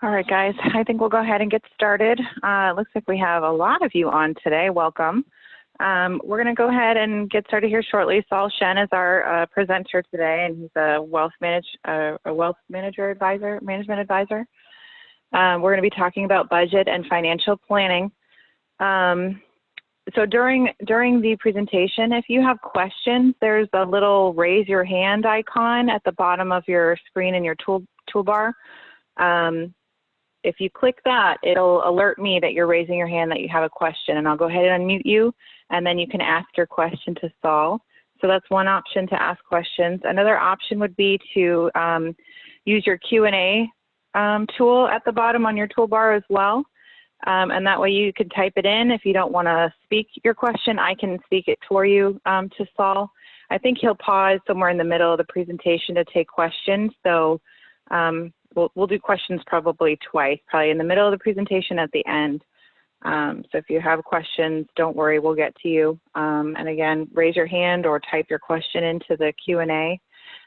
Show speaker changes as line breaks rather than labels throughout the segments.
All right, guys, I think we'll go ahead and get started. It looks like we have a lot of you on today. Welcome. We're going to go ahead and get started here shortly. Saul Shen is our presenter today, and he's a management advisor. We're going to be talking about budget and financial planning. So during the presentation, if you have questions, there's a little raise your hand icon at the bottom of your screen in your toolbar. If you click that, it'll alert me that you're raising your hand, that you have a question, and I'll go ahead and unmute you, and then you can ask your question to Saul. So that's one option to ask questions. Another option would be to use your Q&A tool at the bottom on your toolbar as well. And that way you can type it in. If you don't want to speak your question, I can speak it for you to Saul. I think he'll pause somewhere in the middle of the presentation to take questions. So we'll do questions probably twice, probably in the middle of the presentation at the end. So if you have questions, don't worry, we'll get to you. And again, raise your hand or type your question into the Q&A.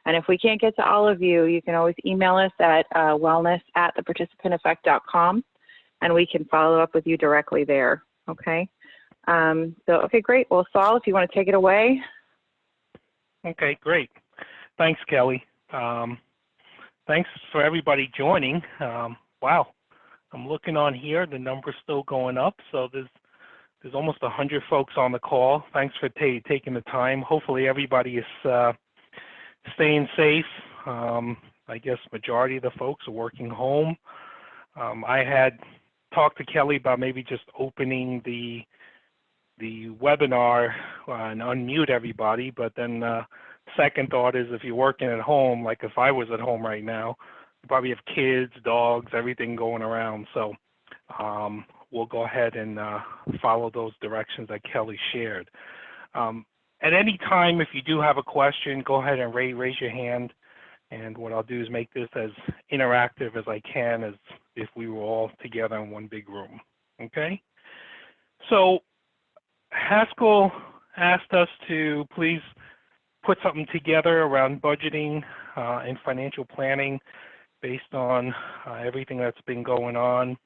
And if we can't get to all of you, you can always email us at wellness@theparticipanteffect.com, and we can follow up with you directly there, okay? Okay, great. Well, Saul, if you want to take it away.
Okay, great. Thanks, Kelly. Thanks for everybody joining. Wow, I'm looking on here, the number's still going up, so there's almost 100 folks on the call. Thanks for taking the time. Hopefully everybody is staying safe. I guess majority of the folks are working home. I had talked to Kelly about maybe just opening the webinar and unmute everybody, but then second thought is if you're working at home, like if I was at home right now, you probably have kids, dogs, everything going around. So we'll go ahead and follow those directions that Kelly shared. At any time, if you do have a question, go ahead and raise your hand. And what I'll do is make this as interactive as I can, as if we were all together in one big room, okay? So Haskell asked us to please put something together around budgeting and financial planning based on everything that's been going on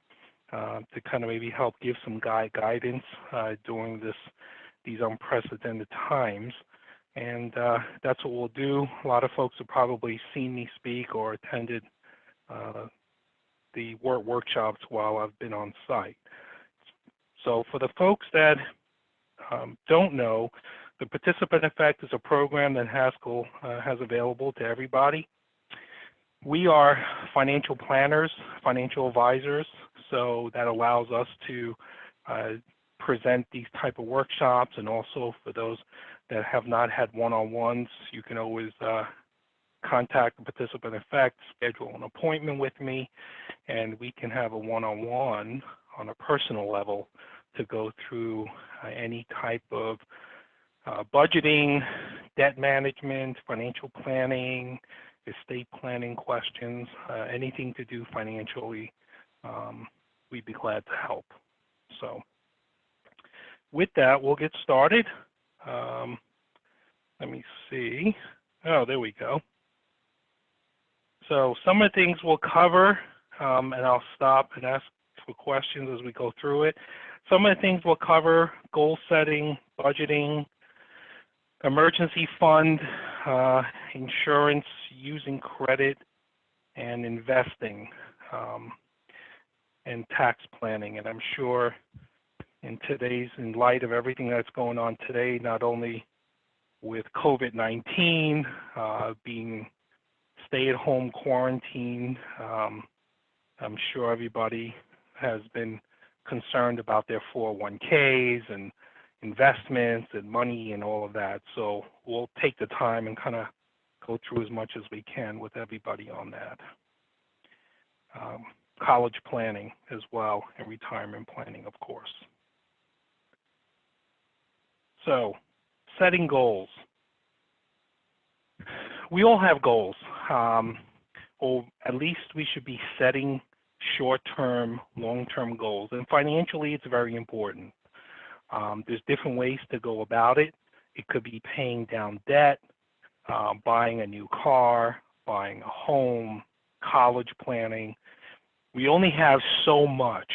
to kind of maybe help give some guidance during these unprecedented times. And that's what we'll do. A lot of folks have probably seen me speak or attended the workshops while I've been on site. So for the folks that don't know, the Participant Effect is a program that Haskell has available to everybody. We are financial planners, financial advisors, so that allows us to present these type of workshops, and also for those that have not had one-on-ones, you can always contact the Participant Effect, schedule an appointment with me, and we can have a one-on-one on a personal level to go through any type of budgeting, debt management, financial planning, estate planning questions, anything to do financially, we'd be glad to help. So with that, we'll get started. Let me see. Oh, there we go. So some of the things we'll cover, and I'll stop and ask for questions as we go through it. Some of the things we'll cover: goal setting, budgeting, emergency fund, insurance, using credit, and investing, and tax planning. And I'm sure in light of everything that's going on today, not only with COVID-19, being stay-at-home quarantine, I'm sure everybody has been concerned about their 401ks and investments and money and all of that. So we'll take the time and kind of go through as much as we can with everybody on that. College planning as well, and retirement planning, of course. So, setting goals. We all have goals, or at least we should be setting short-term, long-term goals. And financially, it's very important. There's different ways to go about it. It could be paying down debt, buying a new car, buying a home, college planning. we only have so much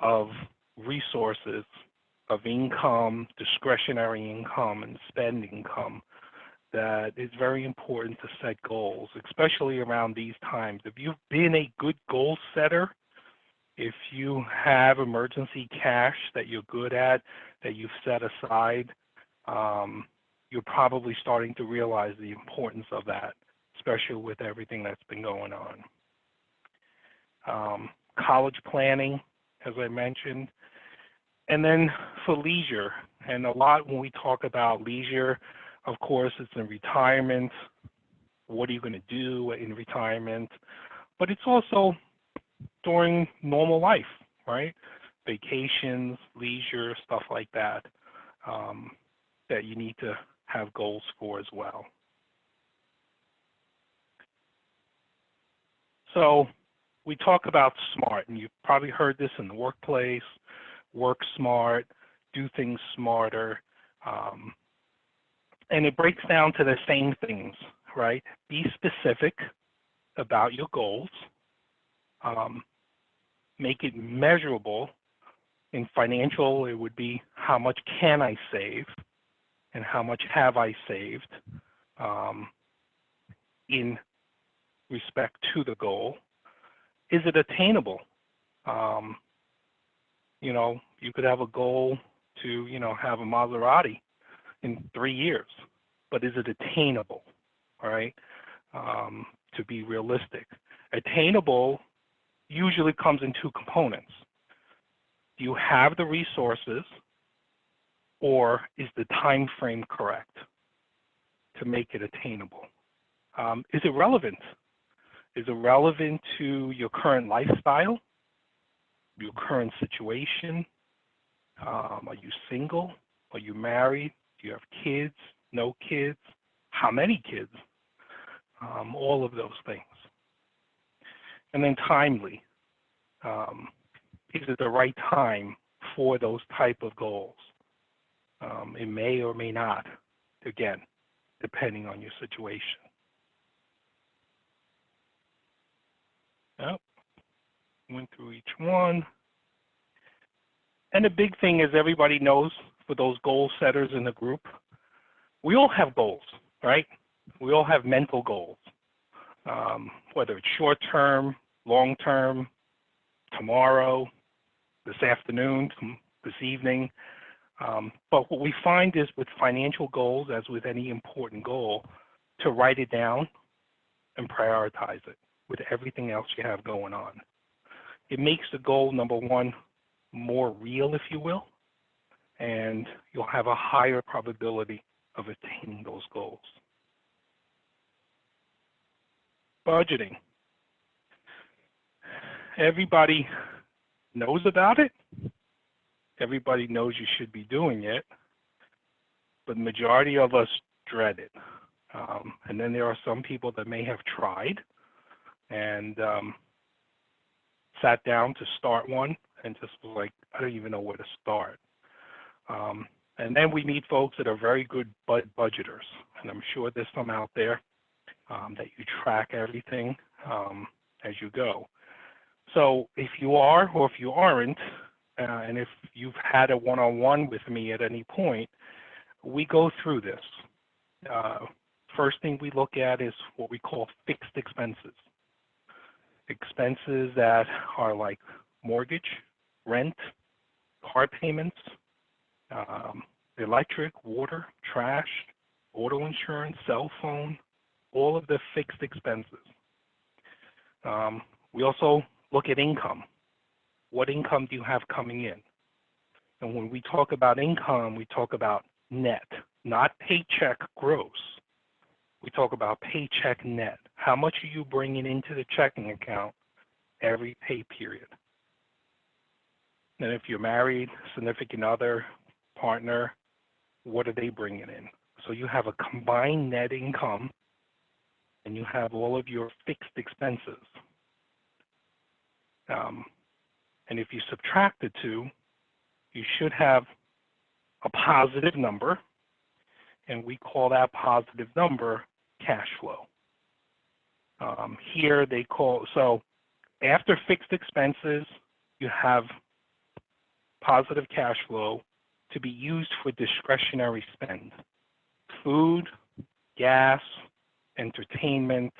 of resources of income, discretionary income, and spend income that it's very important to set goals, especially around these times. If you've been a good goal setter, if you have emergency cash that you're good at, that you've set aside, you're probably starting to realize the importance of that, especially with everything that's been going on. College planning, as I mentioned, and then for leisure. And a lot when we talk about leisure, of course, it's in retirement. What are you going to do in retirement? But it's also during normal life, right? Vacations, leisure, stuff like that, that you need to have goals for as well. So we talk about SMART, and you've probably heard this in the workplace: work smart, do things smarter. And it breaks down to the same things, right? Be specific about your goals. Make it measurable. In financial, it would be how much can I save and how much have I saved in respect to the goal. Is it attainable? You know, you could have a goal to, have a Maserati in 3 years, but is it attainable, all right? To be realistic. Attainable usually comes in two components. Do you have the resources, or is the time frame correct to make it attainable? Is it relevant? Is it relevant to your current lifestyle, your current situation? Are you single? Are you married? Do you have kids? No kids? How many kids? All of those things. And then timely. Is it the right time for those type of goals? It may or may not, again, depending on your situation. Yep. Went through each one. And the big thing is everybody knows, for those goal setters in the group, we all have goals, right? We all have mental goals, whether it's short-term, long-term, tomorrow, this afternoon, this evening. But what we find is with financial goals, as with any important goal, to write it down and prioritize it with everything else you have going on. It makes the goal, number one, more real, if you will, and you'll have a higher probability of attaining those goals. Budgeting. Everybody knows about it. Everybody knows you should be doing it, but the majority of us dread it. And then there are some people that may have tried and sat down to start one and just was like, I don't even know where to start. And then we meet folks that are very good budgeters, and I'm sure there's some out there that you track everything as you go. So if you are or if you aren't, and if you've had a one-on-one with me at any point, we go through this. First thing we look at is what we call fixed expenses. Expenses that are like mortgage, rent, car payments, electric, water, trash, auto insurance, cell phone, all of the fixed expenses. We also look at income. What income do you have coming in? And when we talk about income, we talk about net, not paycheck gross. We talk about paycheck net. How much are you bringing into the checking account every pay period? And if you're married, significant other, partner, what are they bringing in? So you have a combined net income, and you have all of your fixed expenses. And if you subtract the two, you should have a positive number, and we call that positive number cash flow. Here they call, so After fixed expenses, you have positive cash flow to be used for discretionary spend. Food, gas, entertainment,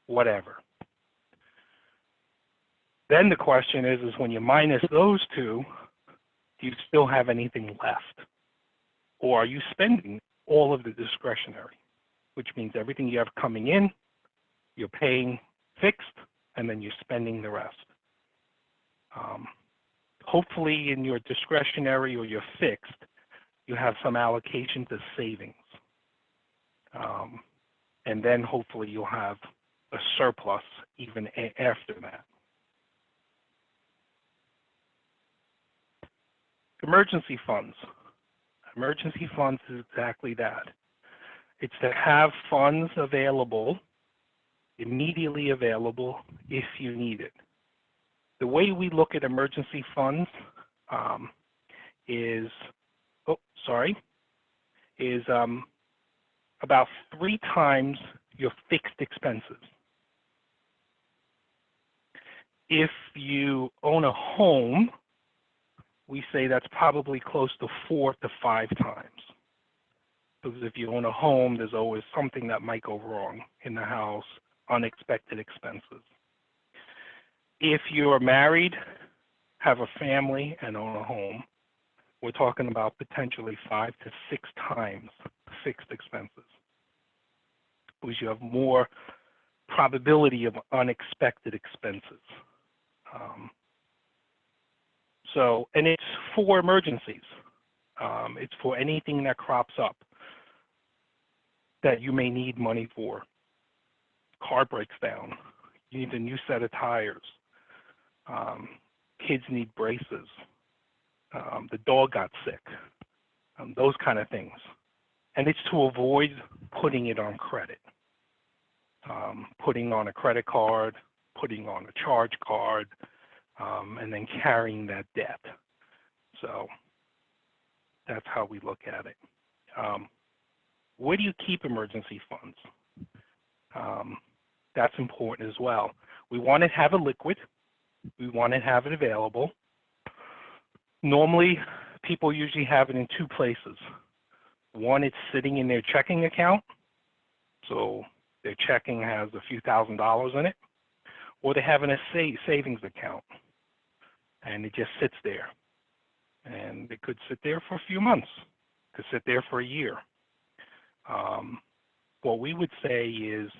whatever. Then the question is when you minus those two, do you still have anything left? Or are you spending all of the discretionary, which means everything you have coming in, you're paying fixed, and then you're spending the rest. Hopefully in your discretionary or your fixed, you have some allocation to savings. And then hopefully you'll have a surplus even after that. Emergency funds. Emergency funds is exactly that. It's to have funds available, immediately available if you need it. The way we look at emergency funds is about 3 times your fixed expenses. If you own a home, we say that's probably close to 4 to 5 times. Because if you own a home, there's always something that might go wrong in the house, unexpected expenses. If you're married, have a family, and own a home, we're talking about potentially 5 to 6 times fixed expenses, because you have more probability of unexpected expenses. And it's for emergencies. It's for anything that crops up that you may need money for. Car breaks down, you need a new set of tires, kids need braces, the dog got sick, those kind of things. And it's to avoid putting it on credit, putting on a credit card, putting on a charge card, and then carrying that debt. So that's how we look at it. Where do you keep emergency funds? That's important as well. We want to have it liquid. We want to have it available. Normally, people usually have it in 2 places. One, it's sitting in their checking account. So their checking has a few $1,000s in it. Or they have it in a savings account. And it just sits there. And it could sit there for a few months. It could sit there for a year. What we would say is,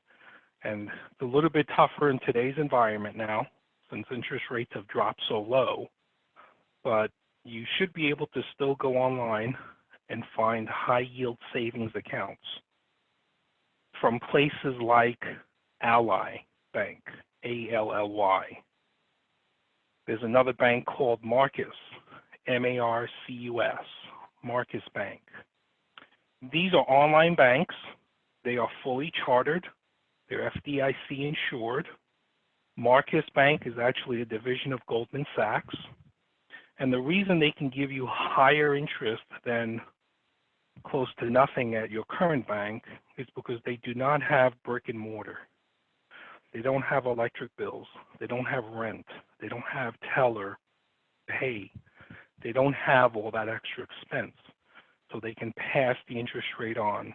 and it's a little bit tougher in today's environment now, since interest rates have dropped so low, but you should be able to still go online and find high yield savings accounts from places like Ally Bank, A-L-L-Y. There's another bank called Marcus, M-A-R-C-U-S, Marcus Bank. These are online banks. They are fully chartered. They're FDIC insured. Marcus Bank is actually a division of Goldman Sachs. And the reason they can give you higher interest than close to nothing at your current bank is because they do not have brick and mortar. They don't have electric bills. They don't have rent. They don't have teller pay. They don't have all that extra expense. So they can pass the interest rate on.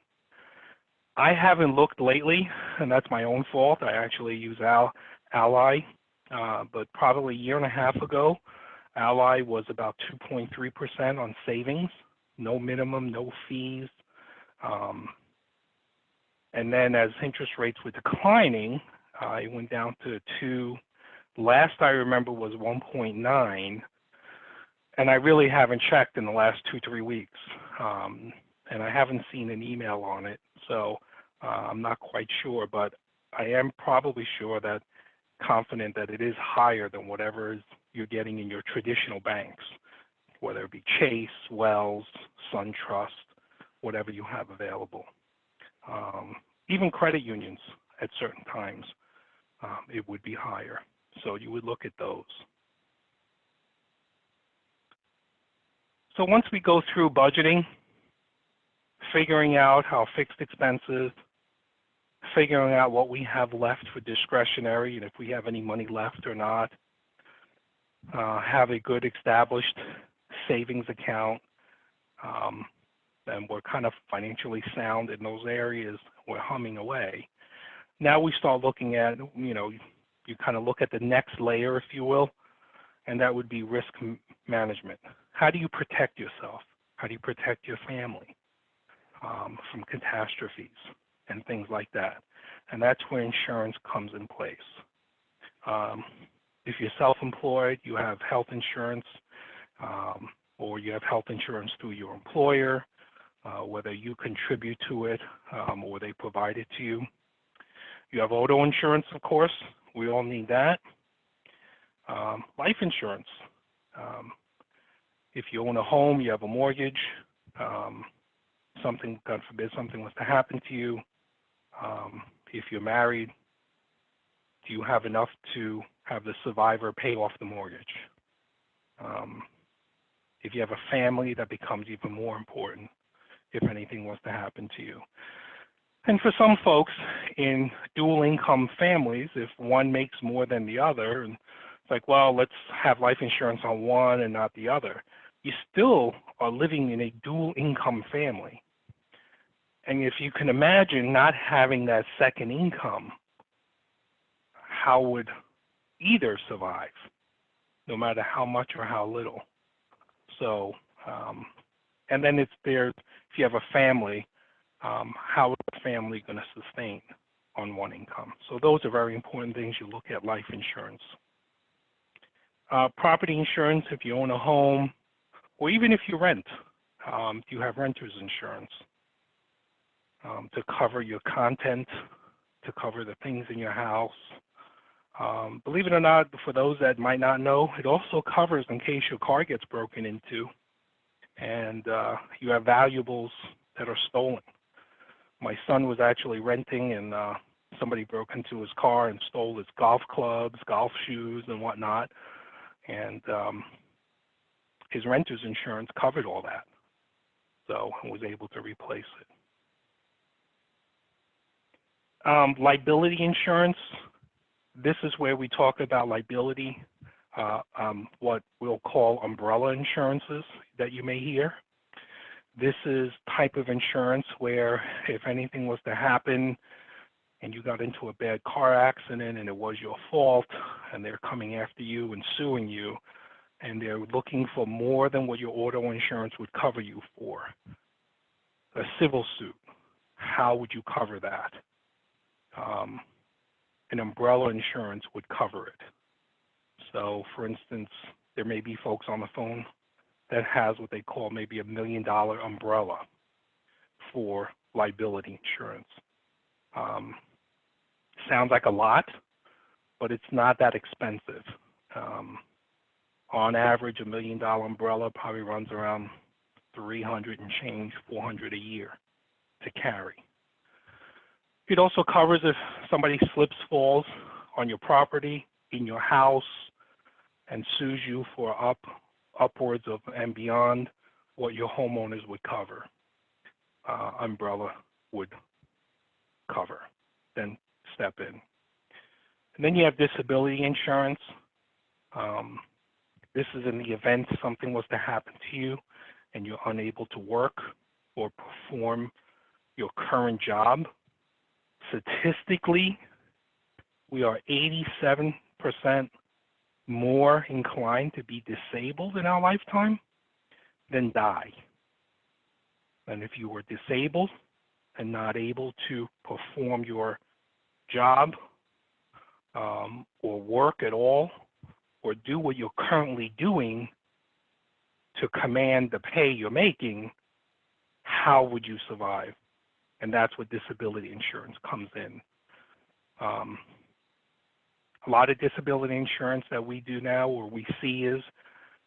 I haven't looked lately, and that's my own fault. I actually use Ally, but probably a year and a half ago, Ally was about 2.3% on savings, no minimum, no fees. And then as interest rates were declining, it went down to 2. Last I remember was 1.9. And I really haven't checked in the last 2-3 weeks. And I haven't seen an email on it. So I'm not quite sure, but I am probably confident that it is higher than whatever you're getting in your traditional banks, whether it be Chase, Wells, SunTrust, whatever you have available. Even credit unions at certain times, it would be higher. So you would look at those. So once we go through budgeting, figuring out how fixed expenses, figuring out what we have left for discretionary and if we have any money left or not. Have a good established savings account. And we're kind of financially sound in those areas. We're humming away. Now we start looking at, you kind of look at the next layer, if you will, and that would be risk management. How do you protect yourself? How do you protect your family from catastrophes and things like that? And that's where insurance comes in place. If you're self-employed, you have health insurance, or you have health insurance through your employer, whether you contribute to it or they provide it to you. You have auto insurance, of course. We all need that. Life insurance. If you own a home, you have a mortgage, something, God forbid, something was to happen to you. If you're married, do you have enough to have the survivor pay off the mortgage? If you have a family, that becomes even more important if anything was to happen to you. And for some folks in dual income families, if one makes more than the other, and it's like, well, let's have life insurance on one and not the other, you still are living in a dual income family. And if you can imagine not having that second income, how would either survive, no matter how much or how little? So, and then it's there, if you have a family, how is the family going to sustain on one income? So those are very important things you look at life insurance. Property insurance, if you own a home, or even if you rent, you have renter's insurance to cover your content, to cover the things in your house. Believe it or not, for those that might not know, it also covers in case your car gets broken into and you have valuables that are stolen. My son was actually renting and somebody broke into his car and stole his golf clubs, golf shoes, and whatnot. And his renter's insurance covered all that, so I was able to replace it. Liability insurance. This is where we talk about liability, what we'll call umbrella insurances that you may hear. This is type of insurance where if anything was to happen and you got into a bad car accident and it was your fault and they're coming after you and suing you and they're looking for more than what your auto insurance would cover you for, a civil suit, how would you cover that? An umbrella insurance would cover it. So, for instance, there may be folks on the phone that has what they call maybe $1 million umbrella for liability insurance. Sounds like a lot, but it's not that expensive. On average, $1 million umbrella probably runs around $300 and change, $400 a year to carry. It also covers if somebody slips, falls on your property, in your house, and sues you for upwards of and beyond what your homeowners would cover. Umbrella would cover, then step in. And then you have disability insurance. This is in the event something was to happen to you and you're unable to work or perform your current job. Statistically, we are 87% more inclined to be disabled in our lifetime than die. And if you were disabled and not able to perform your job or work at all or do what you're currently doing to command the pay you're making, how would you survive? And that's what disability insurance comes in. A lot of disability insurance that we do now or we see is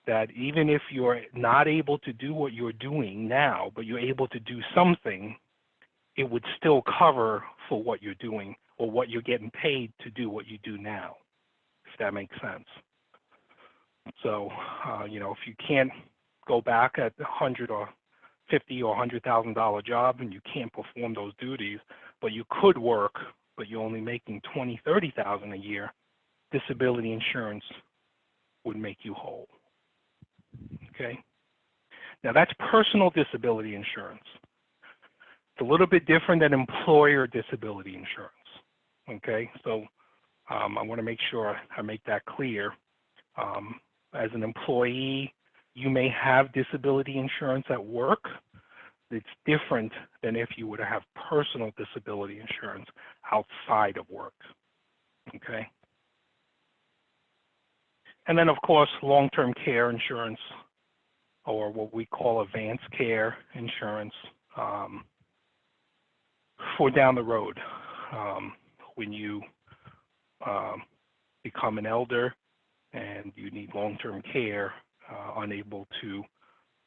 that even if you're not able to do what you're doing now, but you're able to do something, it would still cover for what you're doing or what you're getting paid to do what you do now, if that makes sense. So, if you can't go back at $100 or $50 or $100,000 job and you can't perform those duties, but you could work, but you're only making $20,000, $30,000 a year, disability insurance would make you whole. Okay? Now that's personal disability insurance. It's a little bit different than employer disability insurance. Okay? So I want to make sure I make that clear. As an employee, you may have disability insurance at work. It's different than if you were to have personal disability insurance outside of work. Okay? And then, of course, long-term care insurance, or what we call advanced care insurance, for down the road when you become an elder and you need long-term care, unable to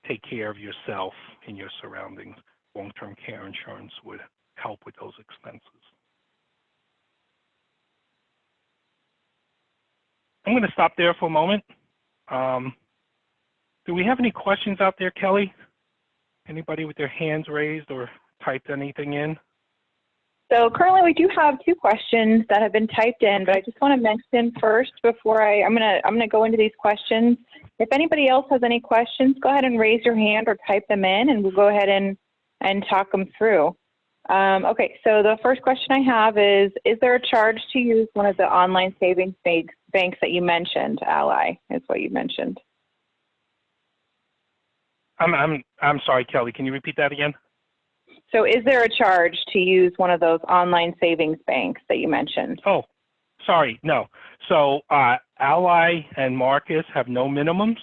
take care of yourself and your surroundings. Long-term care insurance would help with those expenses. I'm going to stop there for a moment. Do we have any questions out there, Kelly? Anybody with their hands raised or typed anything in?
So currently we do have 2 questions that have been typed in, but I just want to mention first before I'm gonna go into these questions. If anybody else has any questions, go ahead and raise your hand or type them in, and we'll go ahead and talk them through. Okay, so the first question I have is there a charge to use one of the online savings banks that you mentioned? Ally is what you mentioned.
I'm sorry, Kelly. Can you repeat that again?
So is there a charge to use one of those online savings banks that you mentioned?
Oh, sorry, no. So Ally and Marcus have no minimums.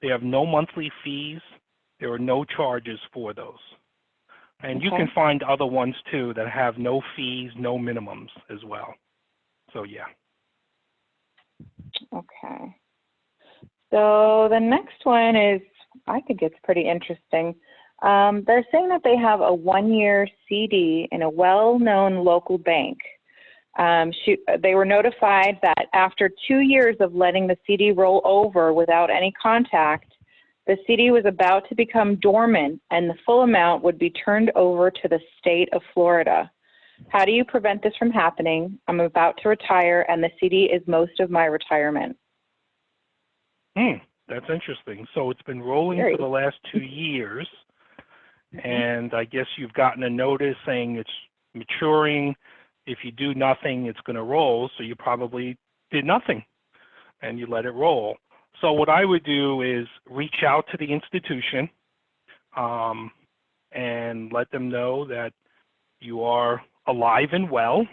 They have no monthly fees. There are no charges for those. And you can find other ones too that have no fees, no minimums as well. So yeah.
Okay. So the next one is, I think it's pretty interesting. They're saying that they have a 1-year CD in a well-known local bank. They were notified that after 2 years of letting the CD roll over without any contact, the CD was about to become dormant and the full amount would be turned over to the state of Florida. How do you prevent this from happening? I'm about to retire and the CD is most of my retirement.
That's interesting. So it's been rolling for the last 2 years. And I guess you've gotten a notice saying it's maturing. If you do nothing, it's going to roll. So you probably did nothing and you let it roll. So what I would do is reach out to the institution and let them know that you are alive and well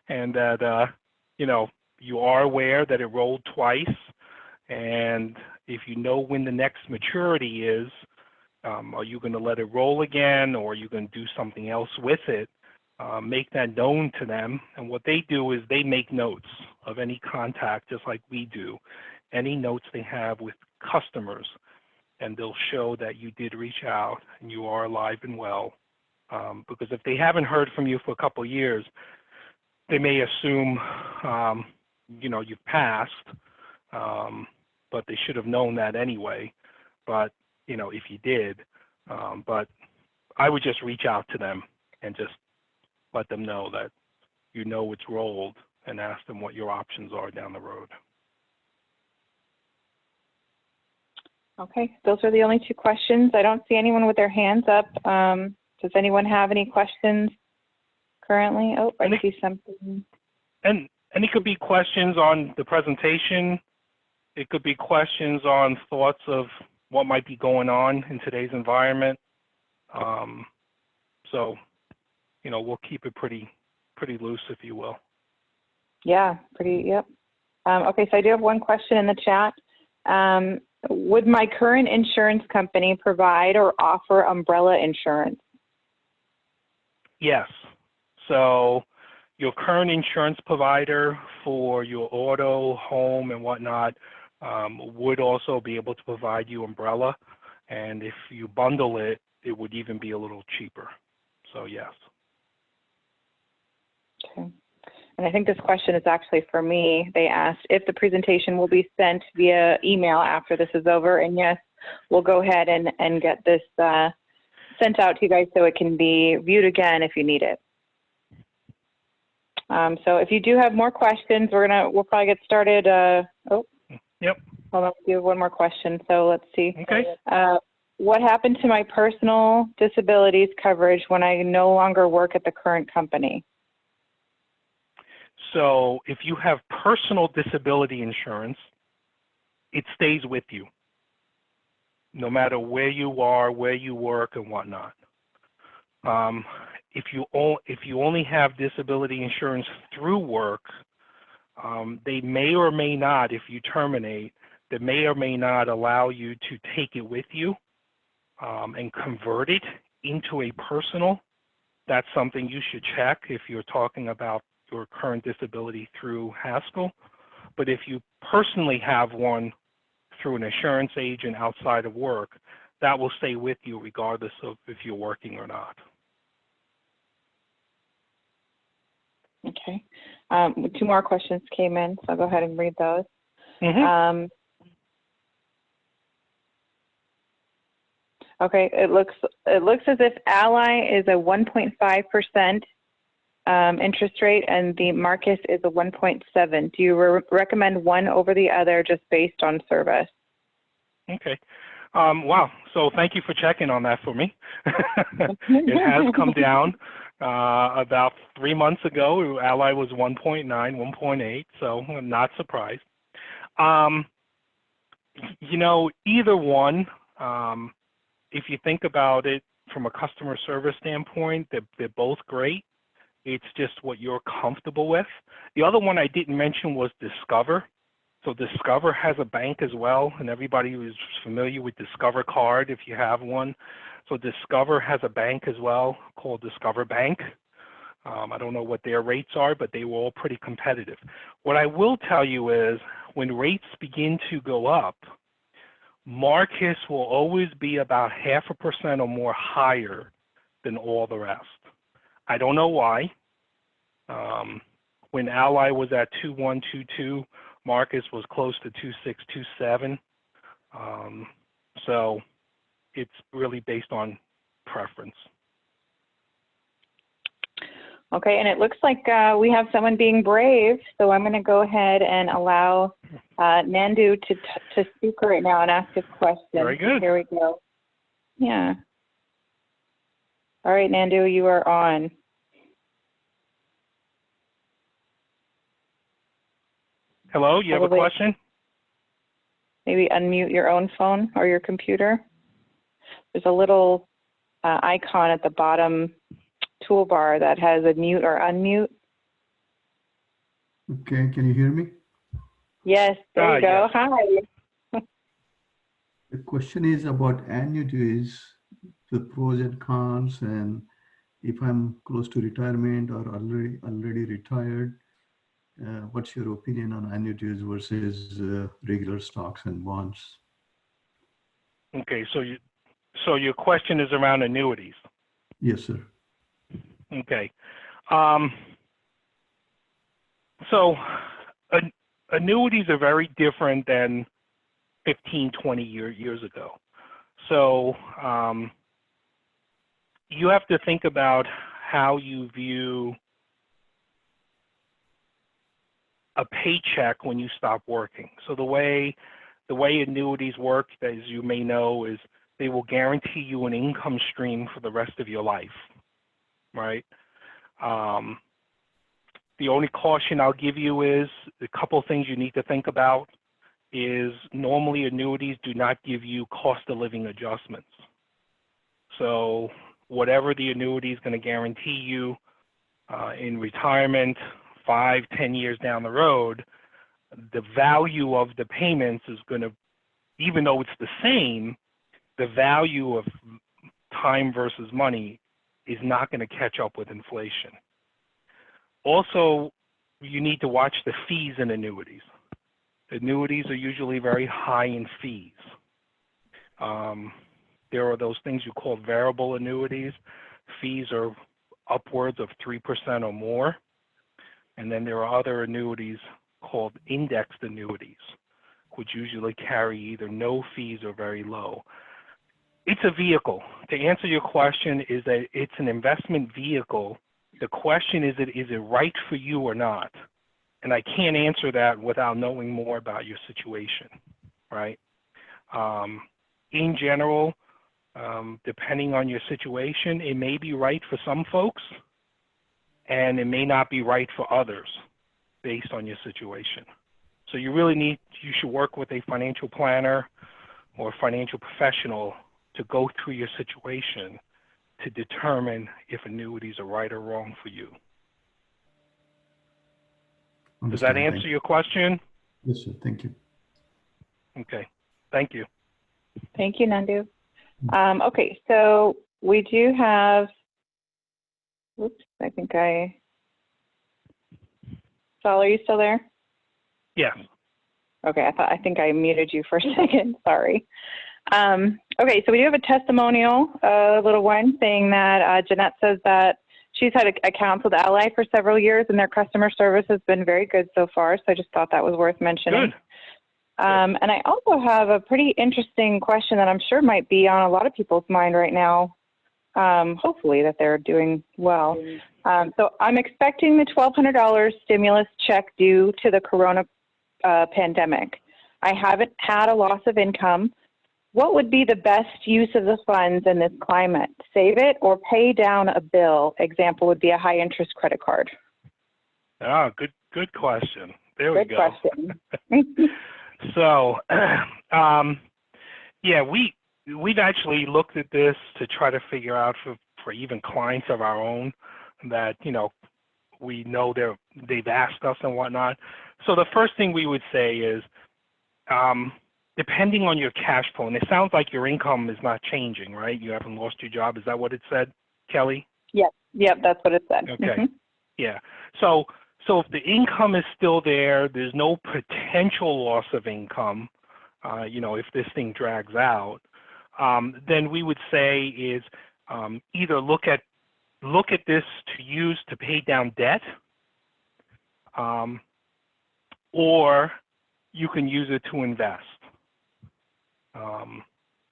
and that, you are aware that it rolled twice. And if you know when the next maturity is, are you going to let it roll again, or are you going to do something else with it? Make that known to them. And what they do is they make notes of any contact, just like we do, any notes they have with customers, and they'll show that you did reach out and you are alive and well. Because if they haven't heard from you for a couple of years, they may assume, you've passed, but they should have known that anyway. But if you did, but I would just reach out to them and just let them know that it's rolled and ask them what your options are down the road.
Okay, those are the only 2 questions. I don't see anyone with their hands up. Does anyone have any questions currently? Oh, I see something.
And it could be questions on the presentation. It could be questions on thoughts of what might be going on in today's environment. So, we'll keep it pretty loose, if you will.
Yeah, yep. Okay, so I do have one question in the chat. Would my current insurance company provide or offer umbrella insurance?
Yes. So your current insurance provider for your auto, home, and whatnot would also be able to provide you umbrella. And if you bundle it, it would even be a little cheaper. So yes.
Okay. And I think this question is actually for me. They asked if the presentation will be sent via email after this is over. And yes, we'll go ahead and get this sent out to you guys so it can be viewed again if you need it. So if you do have more questions, we'll probably get started.
Yep.
Hold on, we have one more question. So let's see.
Okay.
What happened to my personal disabilities coverage when I no longer work at the current company?
So if you have personal disability insurance, it stays with you, no matter where you are, where you work, and whatnot. If you only have disability insurance through work, they may or may not, if you terminate, they may or may not allow you to take it with you and convert it into a personal. That's something you should check if you're talking about your current disability through Haskell. But if you personally have one through an insurance agent outside of work, that will stay with you regardless of if you're working or not.
Okay. 2 more questions came in, so I'll go ahead and read those.
Mm-hmm.
Okay, it looks as if Ally is a 1.5% interest rate and the Marcus is a 1.7. Do you recommend one over the other just based on service?
Okay. Wow. So thank you for checking on that for me. It has come down. About 3 months ago, Ally was 1.9, 1.8, so I'm not surprised. Either one, if you think about it from a customer service standpoint, they're both great. It's just what you're comfortable with. The other one I didn't mention was Discover. So Discover has a bank as well, and everybody who's familiar with Discover Card if you have one. So Discover has a bank as well called Discover Bank. I don't know what their rates are, but they were all pretty competitive. What I will tell you is when rates begin to go up, Marcus will always be about 0.5% or more higher than all the rest. I don't know why. When Ally was at 2.122, Marcus was close to 2.6, 2.7. So it's really based on preference.
Okay, and it looks like we have someone being brave, so I'm going to go ahead and allow Nandu to speak right now and ask his question.
Very good.
Here we go. Yeah. All right, Nandu, you are on.
Hello, you have a question?
Maybe unmute your own phone or your computer. There's a little icon at the bottom toolbar that has a mute or unmute.
Okay, can you hear me?
Yes, there you go.
Yes.
Hi.
The question is about annuities, the pros and cons, and if I'm close to retirement or already retired, what's your opinion on annuities versus regular stocks and bonds?
Okay, so your question is around annuities.
Yes, sir.
Okay. So annuities are very different than 15, 20 years ago. So you have to think about how you view a paycheck when you stop working. So the way annuities work, as you may know, is they will guarantee you an income stream for the rest of your life, right? The only caution I'll give you is a couple things you need to think about is normally annuities do not give you cost of living adjustments. So whatever the annuity is going to guarantee you in retirement, 5, 10 years down the road, the value of the payments is going to, even though it's the same, the value of time versus money is not going to catch up with inflation. Also, you need to watch the fees in annuities. Annuities are usually very high in fees. There are those things you call variable annuities. Fees are upwards of 3% or more. And then there are other annuities called indexed annuities, which usually carry either no fees or very low. It's a vehicle. To answer your question is that it's an investment vehicle. The question is it right for you or not? And I can't answer that without knowing more about your situation, right? In general, depending on your situation, it may be right for some folks, and it may not be right for others based on your situation. So you should work with a financial planner or financial professional to go through your situation to determine if annuities are right or wrong for you. Does that
Understand.
answer your question?
Yes, sir. Thank you.
Okay. Thank you.
Thank you, Nandu. Okay, so we do have, oops, Saul, are you still there?
Yes.
Okay, I think I muted you for a second, sorry. Okay, so we do have a testimonial, a little one, saying that Jeanette says that she's had accounts with Ally for several years and their customer service has been very good so far, so I just thought that was worth mentioning.
Good.
And I also have a pretty interesting question that I'm sure might be on a lot of people's mind right now, hopefully that they're doing well. So I'm expecting the $1,200 stimulus check due to the corona pandemic. I haven't had a loss of income. What would be the best use of the funds in this climate? Save it or pay down a bill? Example would be a high interest credit card.
Ah, good question. There we go.
Good question.
So, yeah, we've actually looked at this to try to figure out for even clients of our own that, we know they've asked us and whatnot. So the first thing we would say is, depending on your cash flow, and it sounds like your income is not changing, right? You haven't lost your job. Is that what it said, Kelly?
Yep, that's what it said.
Okay.
Mm-hmm.
Yeah. So if the income is still there, there's no potential loss of income, if this thing drags out, then we would say is either look at this to use to pay down debt, or you can use it to invest.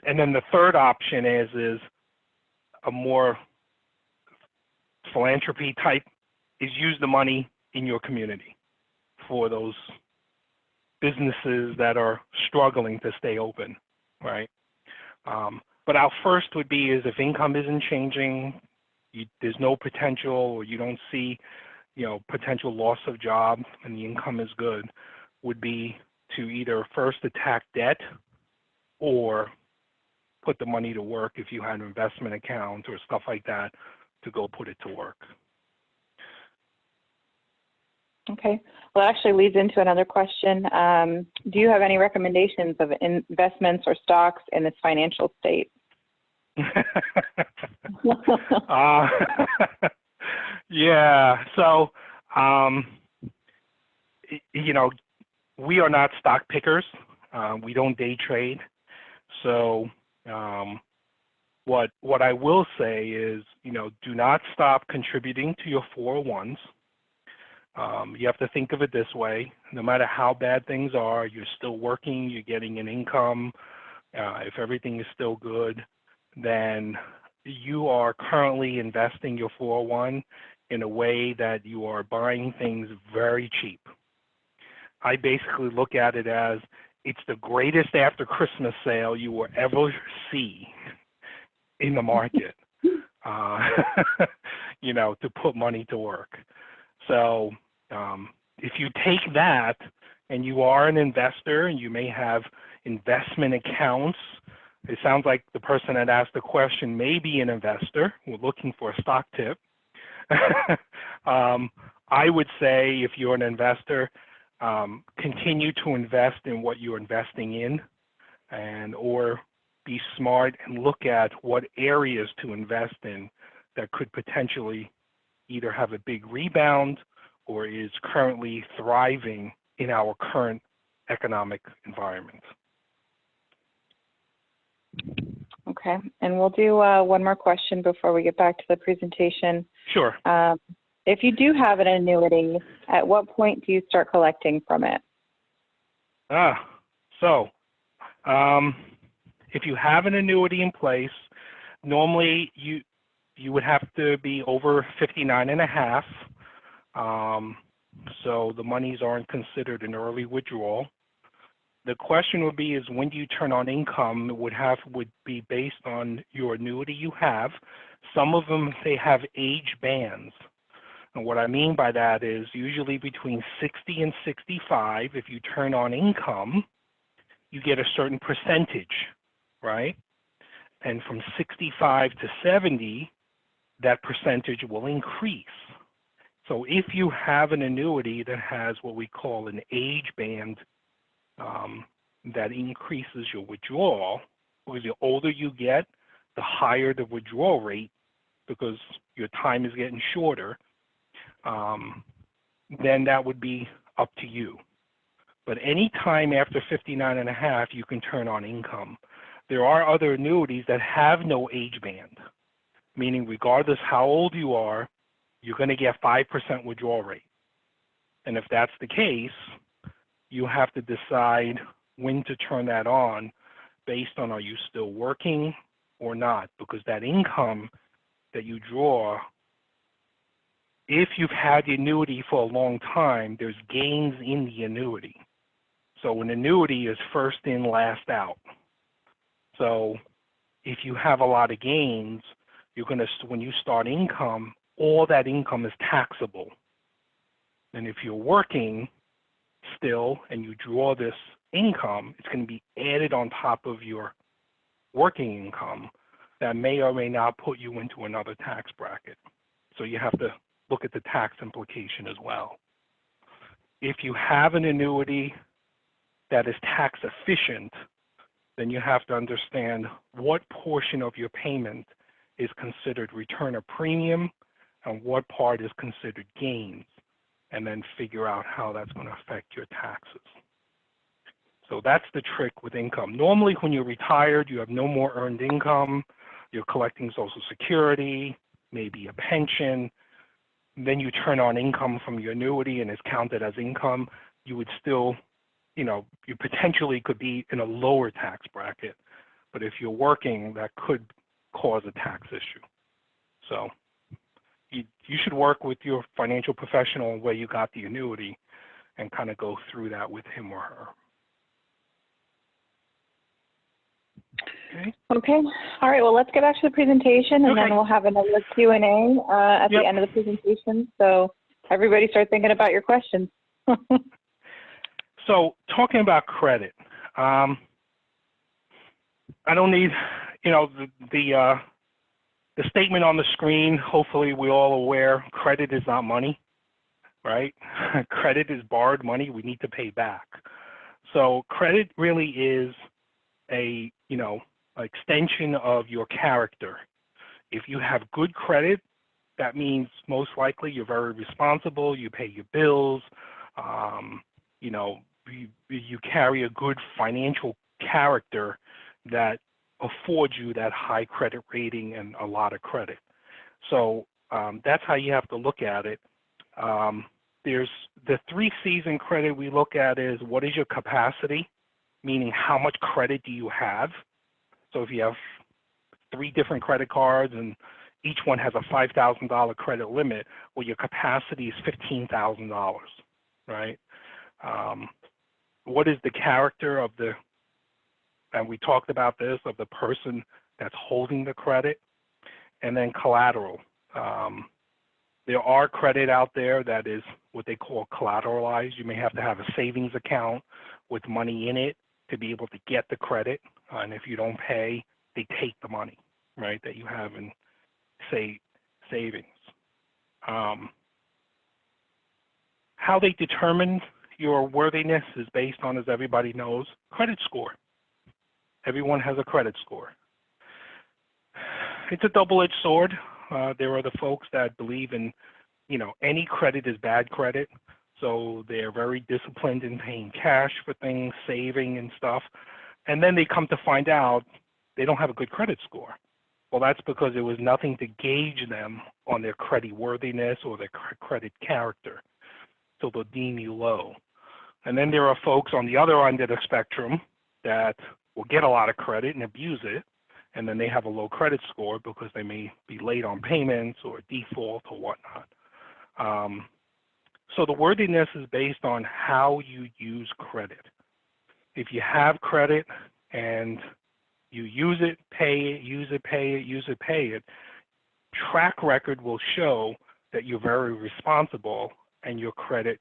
And then the third option is a more philanthropy type, is use the money in your community for those businesses that are struggling to stay open, right? But our first would be is if income isn't changing, there's no potential, or you don't see, potential loss of job and the income is good, would be to either first attack debt or put the money to work if you had an investment account or stuff like that to go put it to work.
Okay. Well, that actually leads into another question. Do you have any recommendations of investments or stocks in this financial state?
Yeah. So, we are not stock pickers. We don't day trade. So, what I will say is, do not stop contributing to your 401s. You have to think of it this way. No matter how bad things are, you're still working, you're getting an income. If everything is still good, then you are currently investing your 401 in a way that you are buying things very cheap. I basically look at it as it's the greatest after Christmas sale you will ever see in the market, to put money to work. So if you take that and you are an investor and you may have investment accounts, it sounds like the person that asked the question may be an investor. We're looking for a stock tip. I would say if you're an investor, continue to invest in what you're investing in, or be smart and look at what areas to invest in that could potentially either have a big rebound or is currently thriving in our current economic environment.
Okay, and we'll do one more question before we get back to the presentation.
Sure.
If you do have an annuity, at what point do you start collecting from it?
So if you have an annuity in place, normally you would have to be over 59 and a half. So the monies aren't considered an early withdrawal. The question would be is when do you turn on income would be based on your annuity you have. Some of them, they have age bands. And what I mean by that is usually between 60 and 65, if you turn on income, you get a certain percentage, right? And from 65 to 70, that percentage will increase. So if you have an annuity that has what we call an age band that increases your withdrawal, because the older you get, the higher the withdrawal rate because your time is getting shorter, then that would be up to you. But any time after 59 and a half, you can turn on income. There are other annuities that have no age band, meaning regardless how old you are, you're going to get 5% withdrawal rate. And if that's the case, you have to decide when to turn that on based on are you still working or not, because that income that you draw, if you've had the annuity for a long time, there's gains in the annuity. So an annuity is first in, last out. So if you have a lot of gains, you're going to, when you start income, all that income is taxable. And if you're working still and you draw this income, it's going to be added on top of your working income that may or may not put you into another tax bracket. So you have to look at the tax implication as well. If you have an annuity that is tax efficient, then you have to understand what portion of your payment is considered return of premium and what part is considered gains, and then figure out how that's going to affect your taxes. So that's the trick with income. Normally when you're retired, you have no more earned income, you're collecting Social Security, maybe a pension, then you turn on income from your annuity and it's counted as income, you would still, you potentially could be in a lower tax bracket. But if you're working, that could cause a tax issue. So you should work with your financial professional where you got the annuity and kind of go through that with him or her. Okay.
Okay. All right. Well, let's get back to the presentation, and then we'll have another Q&A at the end of the presentation. So everybody start thinking about your questions.
So talking about credit, I don't need, the statement on the screen. Hopefully we're all aware, credit is not money, right? Credit is borrowed money we need to pay back. So credit really is a, extension of your character. If you have good credit, that means most likely you're very responsible, you pay your bills, you carry a good financial character that affords you that high credit rating and a lot of credit. So that's how you have to look at it. There's the 3 C's in credit we look at is what is your capacity, meaning how much credit do you have? So if you have 3 different credit cards and each one has a $5,000 credit limit, well, your capacity is $15,000, right? What is the character of the, and we talked about this, of the person that's holding the credit, and then collateral. There are credit out there that is what they call collateralized. You may have to have a savings account with money in it to be able to get the credit. And if you don't pay, they take the money, right, that you have in, say, savings. How they determine your worthiness is based on, as everybody knows, credit score. Everyone has a credit score. It's a double-edged sword. There are the folks that believe in, any credit is bad credit. So they're very disciplined in paying cash for things, saving and stuff. And then they come to find out they don't have a good credit score. Well, that's because there was nothing to gauge them on their credit worthiness or their credit character. So they'll deem you low. And then there are folks on the other end of the spectrum that will get a lot of credit and abuse it, and then they have a low credit score because they may be late on payments or default or whatnot. So the worthiness is based on how you use credit. If you have credit and you use it, pay it, use it, pay it, use it, pay it, track record will show that you're very responsible and your credit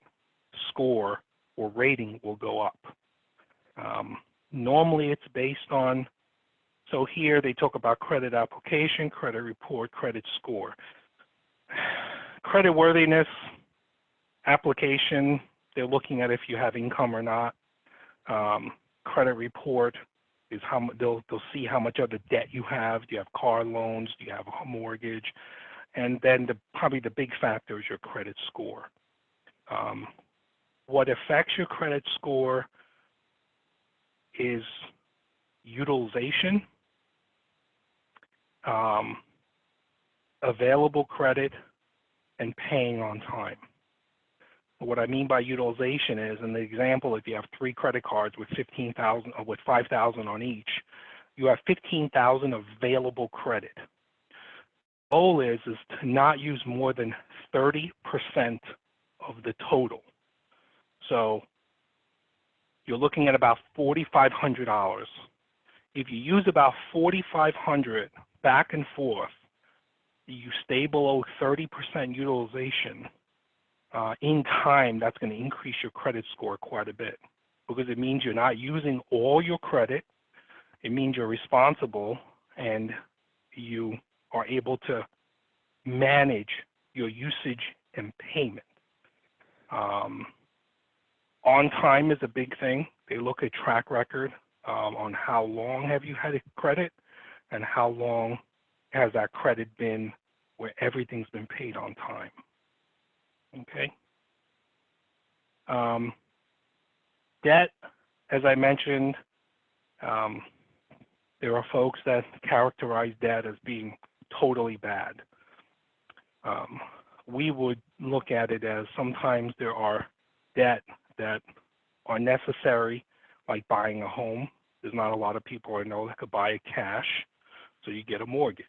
score or rating will go up. Normally it's based on, so here they talk about credit application, credit report, credit score. Credit worthiness application, they're looking at if you have income or not. Credit report is how they'll see how much other debt you have. Do you have car loans? Do you have a mortgage? And then probably the big factor is your credit score. What affects your credit score is utilization, available credit, and paying on time. What I mean by utilization is, in the example, if you have 3 credit cards with 15,000 or with 5,000 on each, you have 15,000 available credit. The goal is to not use more than 30% of the total. So you're looking at about $4,500. If you use about $4,500 back and forth, you stay below 30% utilization. In time, that's going to increase your credit score quite a bit because it means you're not using all your credit. It means you're responsible and you are able to manage your usage and payment. On time is a big thing. They look at track record on how long have you had a credit and how long has that credit been where everything's been paid on time. Okay. Debt, as I mentioned, there are folks that characterize debt as being totally bad. We would look at it as sometimes there are debt that are necessary, like buying a home. There's not a lot of people I know that could buy it cash, so you get a mortgage.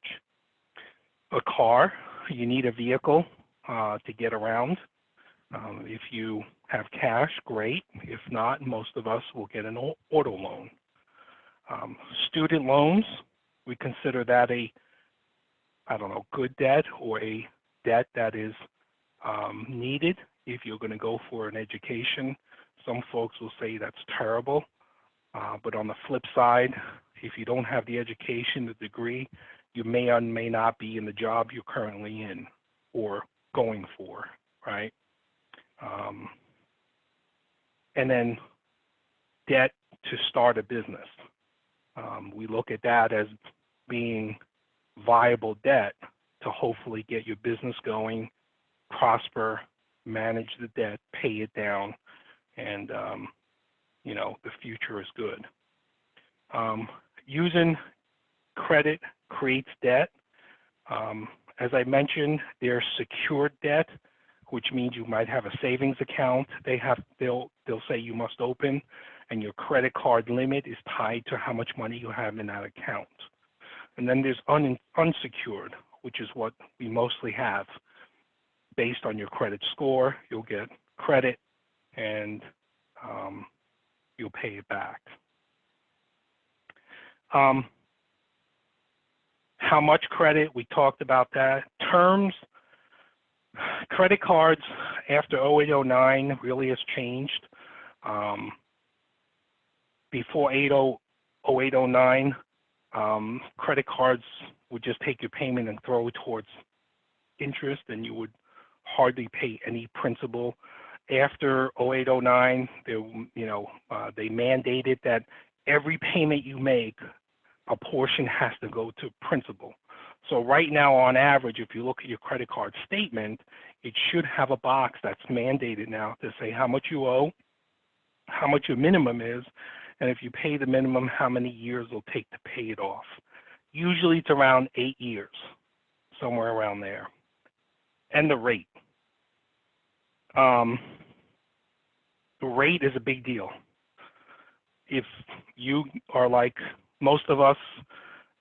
A car, you need a vehicle to get around. If you have cash, great. If not, most of us will get an auto loan. Student loans, we consider that a, good debt or a debt that is needed if you're going to go for an education. Some folks will say that's terrible, but on the flip side, if you don't have the education, the degree, you may or may not be in the job you're currently in or going for, right? And then debt to start a business. We look at that as being viable debt to hopefully get your business going, prosper, manage the debt, pay it down, and the future is good. Using credit creates debt. As I mentioned, there's secured debt, which means you might have a savings account. They'll say you must open, and your credit card limit is tied to how much money you have in that account. And then there's unsecured, which is what we mostly have. Based on your credit score, you'll get credit, and you'll pay it back. How much credit? We talked about that. Terms, credit cards after 0809 really has changed. Before 0809, credit cards would just take your payment and throw it towards interest, and you would hardly pay any principal. After 0809, they mandated that every payment you make, a portion has to go to principal. So right now, on average, if you look at your credit card statement, it should have a box that's mandated now to say how much you owe, how much your minimum is, and if you pay the minimum, how many years it'll take to pay it off. Usually it's around 8 years, somewhere around there. And the rate. The rate is a big deal. if you are like most of us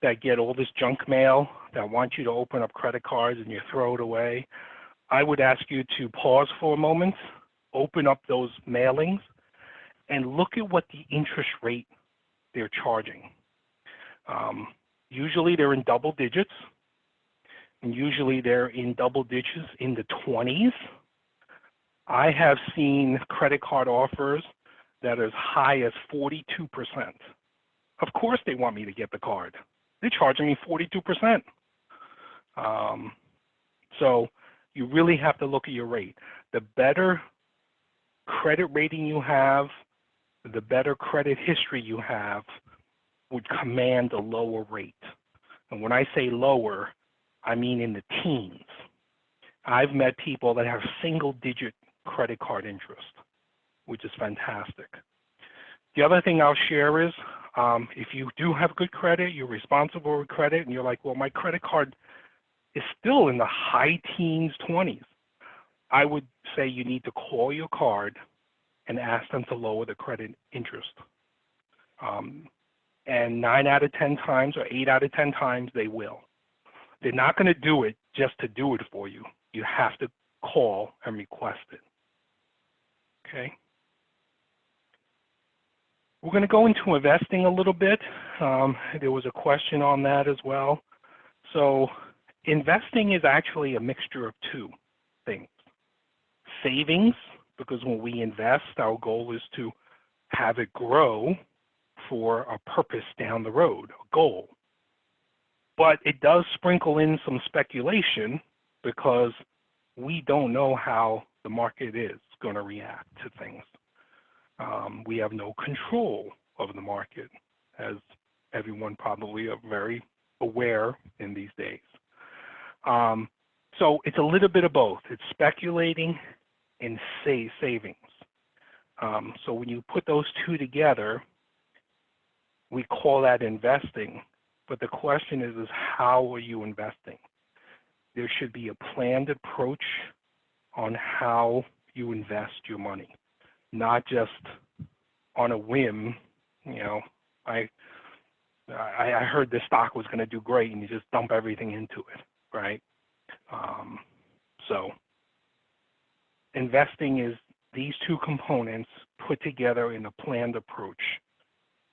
that get all this junk mail that want you to open up credit cards and you throw it away, I would ask you to pause for a moment, open up those mailings, and look at what the interest rate they're charging. Usually they're in double digits, and usually they're in double digits in the 20s. I have seen credit card offers that are as high as 42%. Of course they want me to get the card. They're charging me 42%. So you really have to look at your rate. The better credit rating you have, the better credit history you have would command a lower rate. And when I say lower, I mean in the teens. I've met people that have single-digit credit card interest, which is fantastic. The other thing I'll share is if you do have good credit, you're responsible with credit, and you're like, well, my credit card is still in the high teens, 20s. I would say you need to call your card and ask them to lower the credit interest. And 9 out of 10 times or 8 out of 10 times, they will. They're not going to do it just to do it for you. You have to call and request it. Okay? We're going to go into investing a little bit. There was a question on that as well. So investing is actually a mixture of two things. Savings, because when we invest, our goal is to have it grow for a purpose down the road, a goal. But it does sprinkle in some speculation because we don't know how the market is going to react to things. We have no control of the market, as everyone probably are very aware in these days. So it's a little bit of both. It's speculating and savings. So when you put those two together, we call that investing. But the question is how are you investing? There should be a planned approach on how you invest your money, not just on a whim. You know, I heard this stock was going to do great, and you just dump everything into it, right? So investing is these two components put together in a planned approach.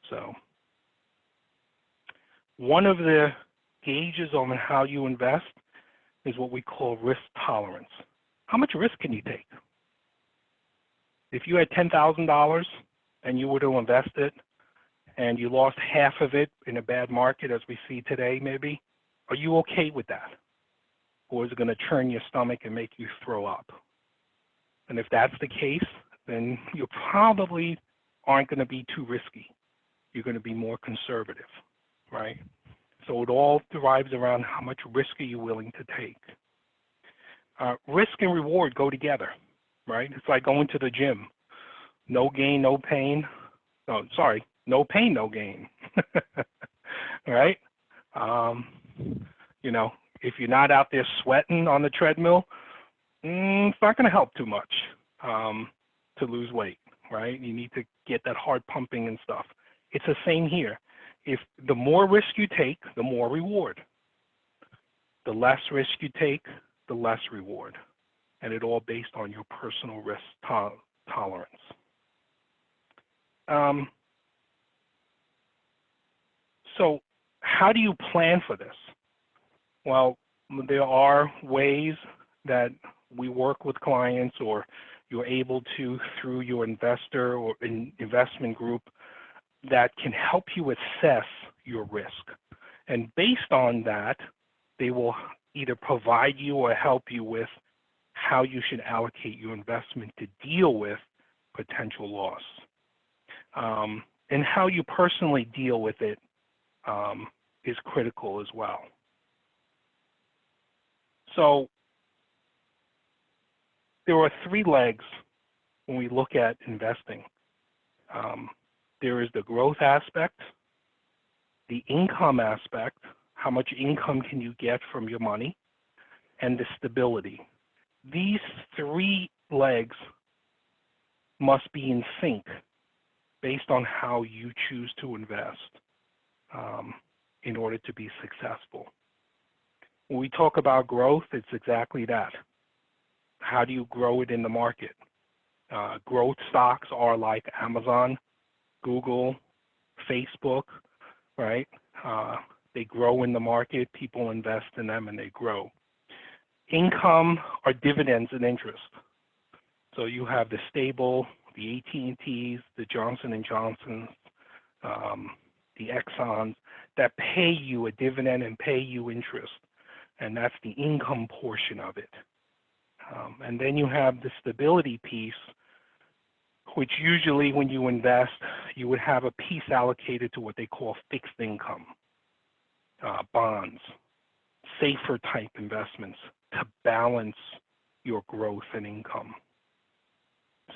So one of the gauges on how you invest is what we call risk tolerance. How much risk can you take? If you had $10,000 and you were to invest it and you lost half of it in a bad market as we see today maybe, are you okay with that? Or is it going to churn your stomach and make you throw up? And if that's the case, then you probably aren't going to be too risky. You're going to be more conservative, right? So it all derives around how much risk are you willing to take. Risk and reward go together, right? It's like going to the gym. No gain, no pain. Oh, sorry, no pain, no gain, right? You know, if you're not out there sweating on the treadmill, it's not going to help too much to lose weight, right? You need to get that heart pumping and stuff. It's the same here. If the more risk you take, the more reward. The less risk you take, the less reward. And it all based on your personal risk tolerance. So how do you plan for this? Well, there are ways that we work with clients, or you're able to through your investor or investment group, that can help you assess your risk. And based on that, they will either provide you or help you with how you should allocate your investment to deal with potential loss. And how you personally deal with it is critical as well. So there are three legs when we look at investing. There is the growth aspect, the income aspect, how much income can you get from your money, and the stability. These three legs must be in sync based on how you choose to invest in order to be successful. When we talk about growth, it's exactly that. How do you grow it in the market? Growth stocks are like Amazon, Google, Facebook, right? They grow in the market, people invest in them, and they grow. Income are dividends and interest. So you have the stable, the AT&Ts, the Johnson & Johnsons, the Exxons that pay you a dividend and pay you interest, and that's the income portion of it. And then you have the stability piece, which usually when you invest, you would have a piece allocated to what they call fixed income, bonds, safer type investments to balance your growth and income.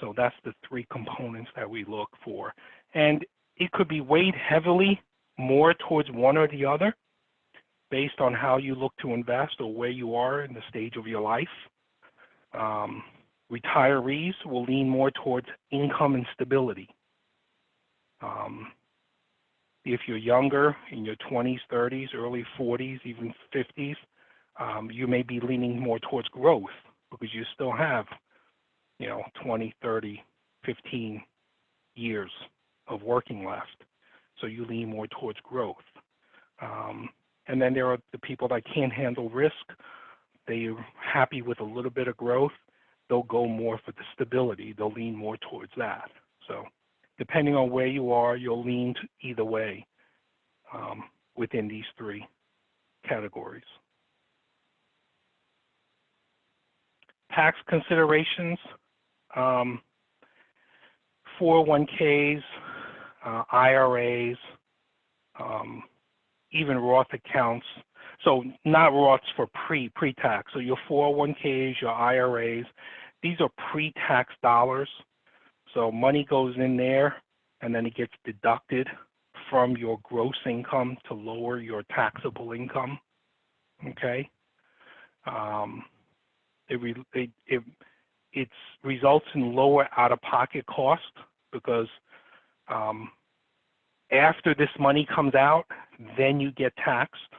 So that's the three components that we look for. And it could be weighed heavily more towards one or the other based on how you look to invest or where you are in the stage of your life. Retirees will lean more towards income and stability. If you're younger, in your 20s, 30s, early 40s, even 50s, you may be leaning more towards growth because you still have, 20, 30, 15 years of working left. So you lean more towards growth. And then there are the people that can't handle risk. They're happy with a little bit of growth. They'll go more for the stability. They'll lean more towards that. So depending on where you are, you'll lean to either way within these three categories. Tax considerations, 401ks, IRAs, even Roth accounts. So not Roths for pre-tax. So your 401ks, your IRAs, these are pre-tax dollars. So money goes in there and then it gets deducted from your gross income to lower your taxable income. Okay. It results in lower out-of-pocket cost because after this money comes out, then you get taxed,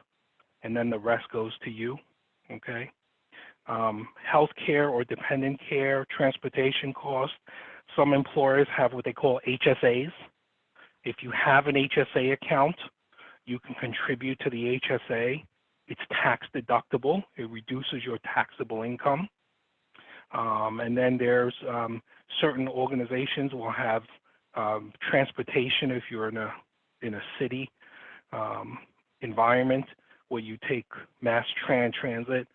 and then the rest goes to you, okay? Health care or dependent care, transportation costs. Some employers have what they call HSAs. If you have an HSA account, you can contribute to the HSA. It's tax deductible. It reduces your taxable income. And then there's certain organizations will have transportation if you're in a city environment where you take mass transit.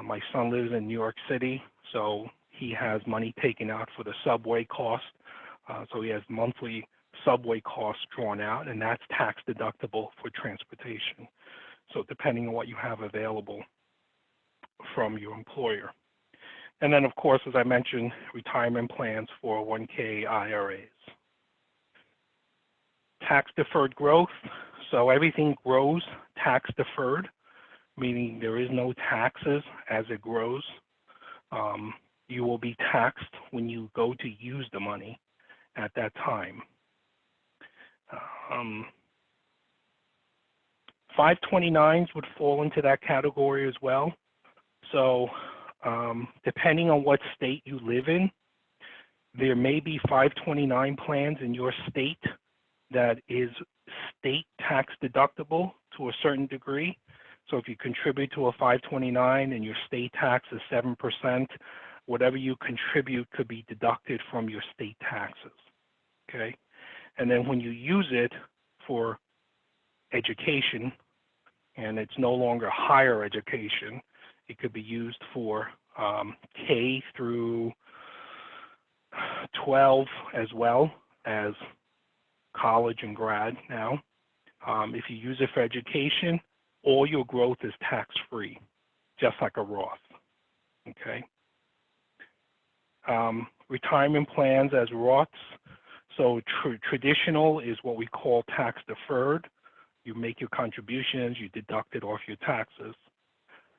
My son lives in New York City, so he has money taken out for the subway cost. So he has monthly subway costs drawn out, and that's tax deductible for transportation. So depending on what you have available from your employer. And then, of course, as I mentioned, retirement plans, 401k, IRAs. Tax-deferred growth. So everything grows tax-deferred, meaning there is no taxes as it grows. You will be taxed when you go to use the money at that time. 529s would fall into that category as well. So depending on what state you live in, there may be 529 plans in your state that is state tax deductible to a certain degree. So if you contribute to a 529 and your state tax is 7%, whatever you contribute could be deducted from your state taxes, okay? And then when you use it for education, and it's no longer higher education, it could be used for K through 12 as well as college and grad now. If you use it for education, all your growth is tax-free, just like a Roth, okay? Retirement plans as Roths. So traditional is what we call tax-deferred. You make your contributions, you deduct it off your taxes.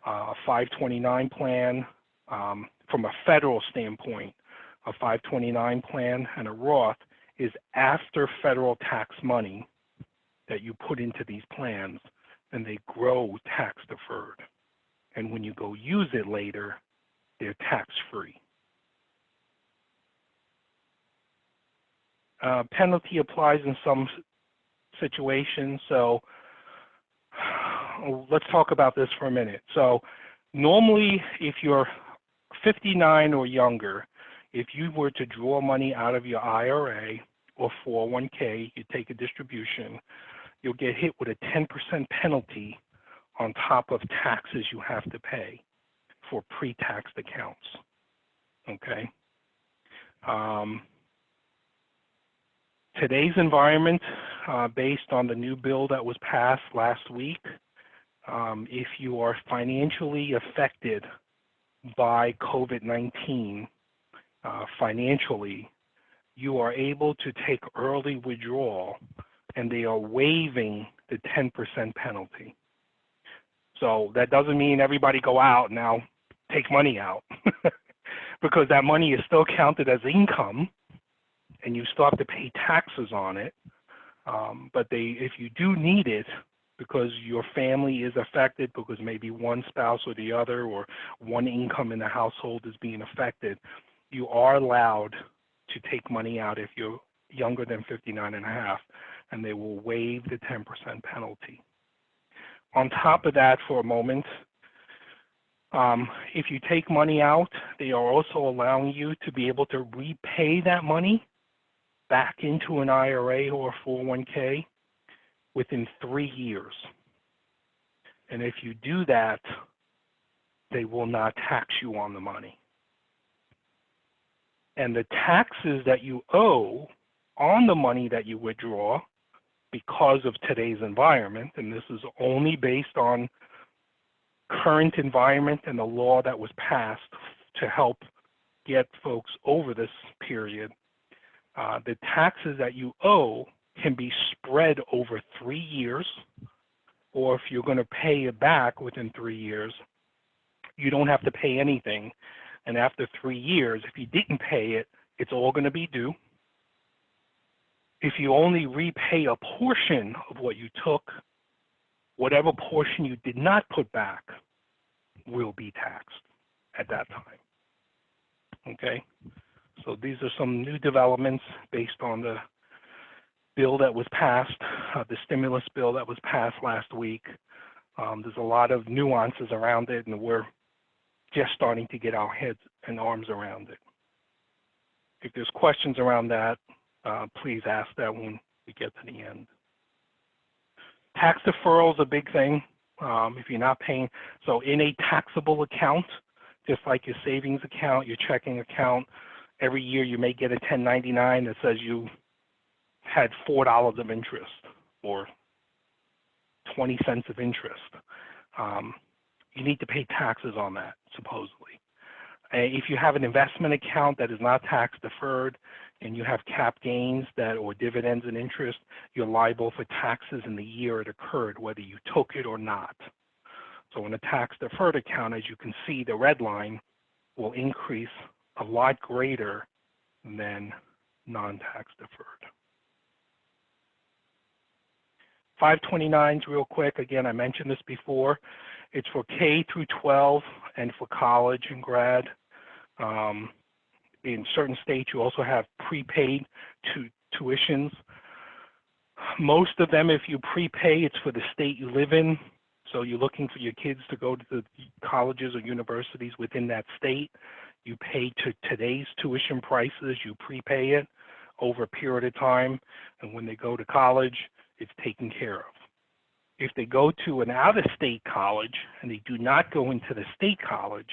529 plan, from a federal standpoint, a 529 plan and a Roth, is after federal tax money that you put into these plans, and they grow tax deferred. And when you go use it later, they're tax free. Penalty applies in some situations. So let's talk about this for a minute. So normally, if you're 59 or younger, if you were to draw money out of your IRA or 401k, you take a distribution, you'll get hit with a 10% penalty on top of taxes you have to pay for pre-taxed accounts. Okay. Today's environment, based on the new bill that was passed last week, if you are financially affected by COVID-19 financially, you are able to take early withdrawal, and they are waiving the 10% penalty. So that doesn't mean everybody go out now take money out because that money is still counted as income and you still have to pay taxes on it. But if you do need it because your family is affected because maybe one spouse or the other or one income in the household is being affected, you are allowed to take money out if you're younger than 59 and a half, and they will waive the 10% penalty. On top of that, for a moment, if you take money out, they are also allowing you to be able to repay that money back into an IRA or 401k within 3 years. And if you do that, they will not tax you on the money. And the taxes that you owe on the money that you withdraw because of today's environment, and this is only based on current environment and the law that was passed to help get folks over this period, the taxes that you owe can be spread over 3 years, or if you're going to pay it back within 3 years, you don't have to pay anything. And after 3 years, if you didn't pay it, it's all going to be due. If you only repay a portion of what you took, whatever portion you did not put back will be taxed at that time. Okay? So these are some new developments based on the bill that was passed, the stimulus bill that was passed last week. There's a lot of nuances around it, and we're just starting to get our heads and arms around it. If there's questions around that, please ask that when we get to the end. Tax deferral is a big thing. If you're not paying, so in a taxable account, just like your savings account, your checking account, every year you may get a 1099 that says you had $4 of interest or 20 cents of interest. You need to pay taxes on that, supposedly. If you have an investment account that is not tax deferred and you have cap gains or dividends and interest, you're liable for taxes in the year it occurred, whether you took it or not. So in a tax deferred account, as you can see, the red line will increase a lot greater than non-tax deferred. 529s real quick. Again, I mentioned this before. It's for K through 12 and for college and grad. In certain states, you also have prepaid tuitions. Most of them, if you prepay, it's for the state you live in. So you're looking for your kids to go to the colleges or universities within that state. You pay to today's tuition prices, you prepay it over a period of time, and when they go to college, it's taken care of. If they go to an out-of-state college and they do not go into the state college,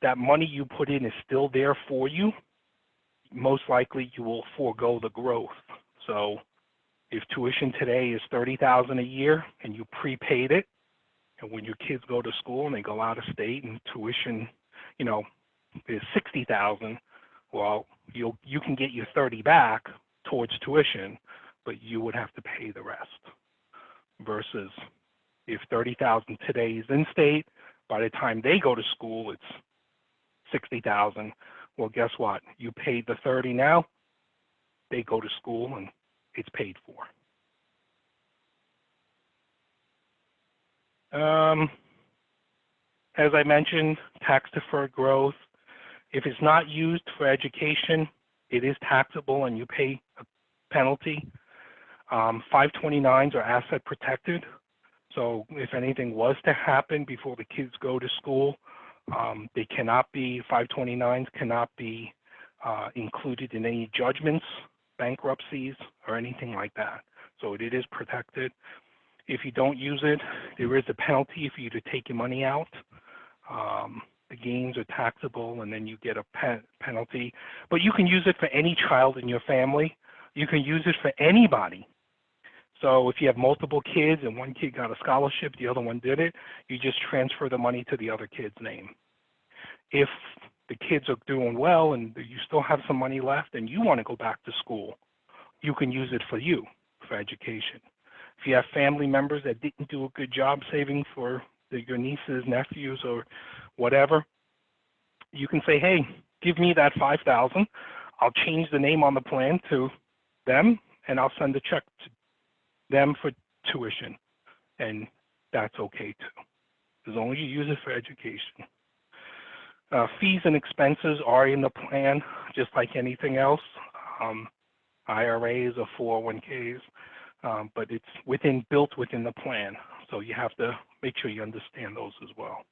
that money you put in is still there for you. Most likely you will forego the growth. So if tuition today is $30,000 a year and you prepaid it, and when your kids go to school and they go out of state and tuition, is $60,000, well, you can get your 30 back towards tuition, but you would have to pay the rest. Versus if 30,000 today is in state, by the time they go to school, it's 60,000. Well, guess what? You paid the 30 now, they go to school and it's paid for. As I mentioned, tax-deferred growth. If it's not used for education, it is taxable and you pay a penalty. 529s are asset protected. So if anything was to happen before the kids go to school, they cannot be, 529s cannot be included in any judgments, bankruptcies, or anything like that. So it is protected. If you don't use it, there is a penalty for you to take your money out. The gains are taxable, and then you get a penalty. But you can use it for any child in your family. You can use it for anybody. So if you have multiple kids and one kid got a scholarship, the other one did it, you just transfer the money to the other kid's name. If the kids are doing well and you still have some money left and you want to go back to school, you can use it for you, for education. If you have family members that didn't do a good job saving for your nieces, nephews, or whatever, you can say, hey, give me that $5,000. I'll change the name on the plan to them, and I'll send a check to them for tuition. And that's okay too, as long as you use it for education. Fees and expenses are in the plan, just like anything else. IRAs or 401ks, but it's built within the plan. So you have to make sure you understand those as well.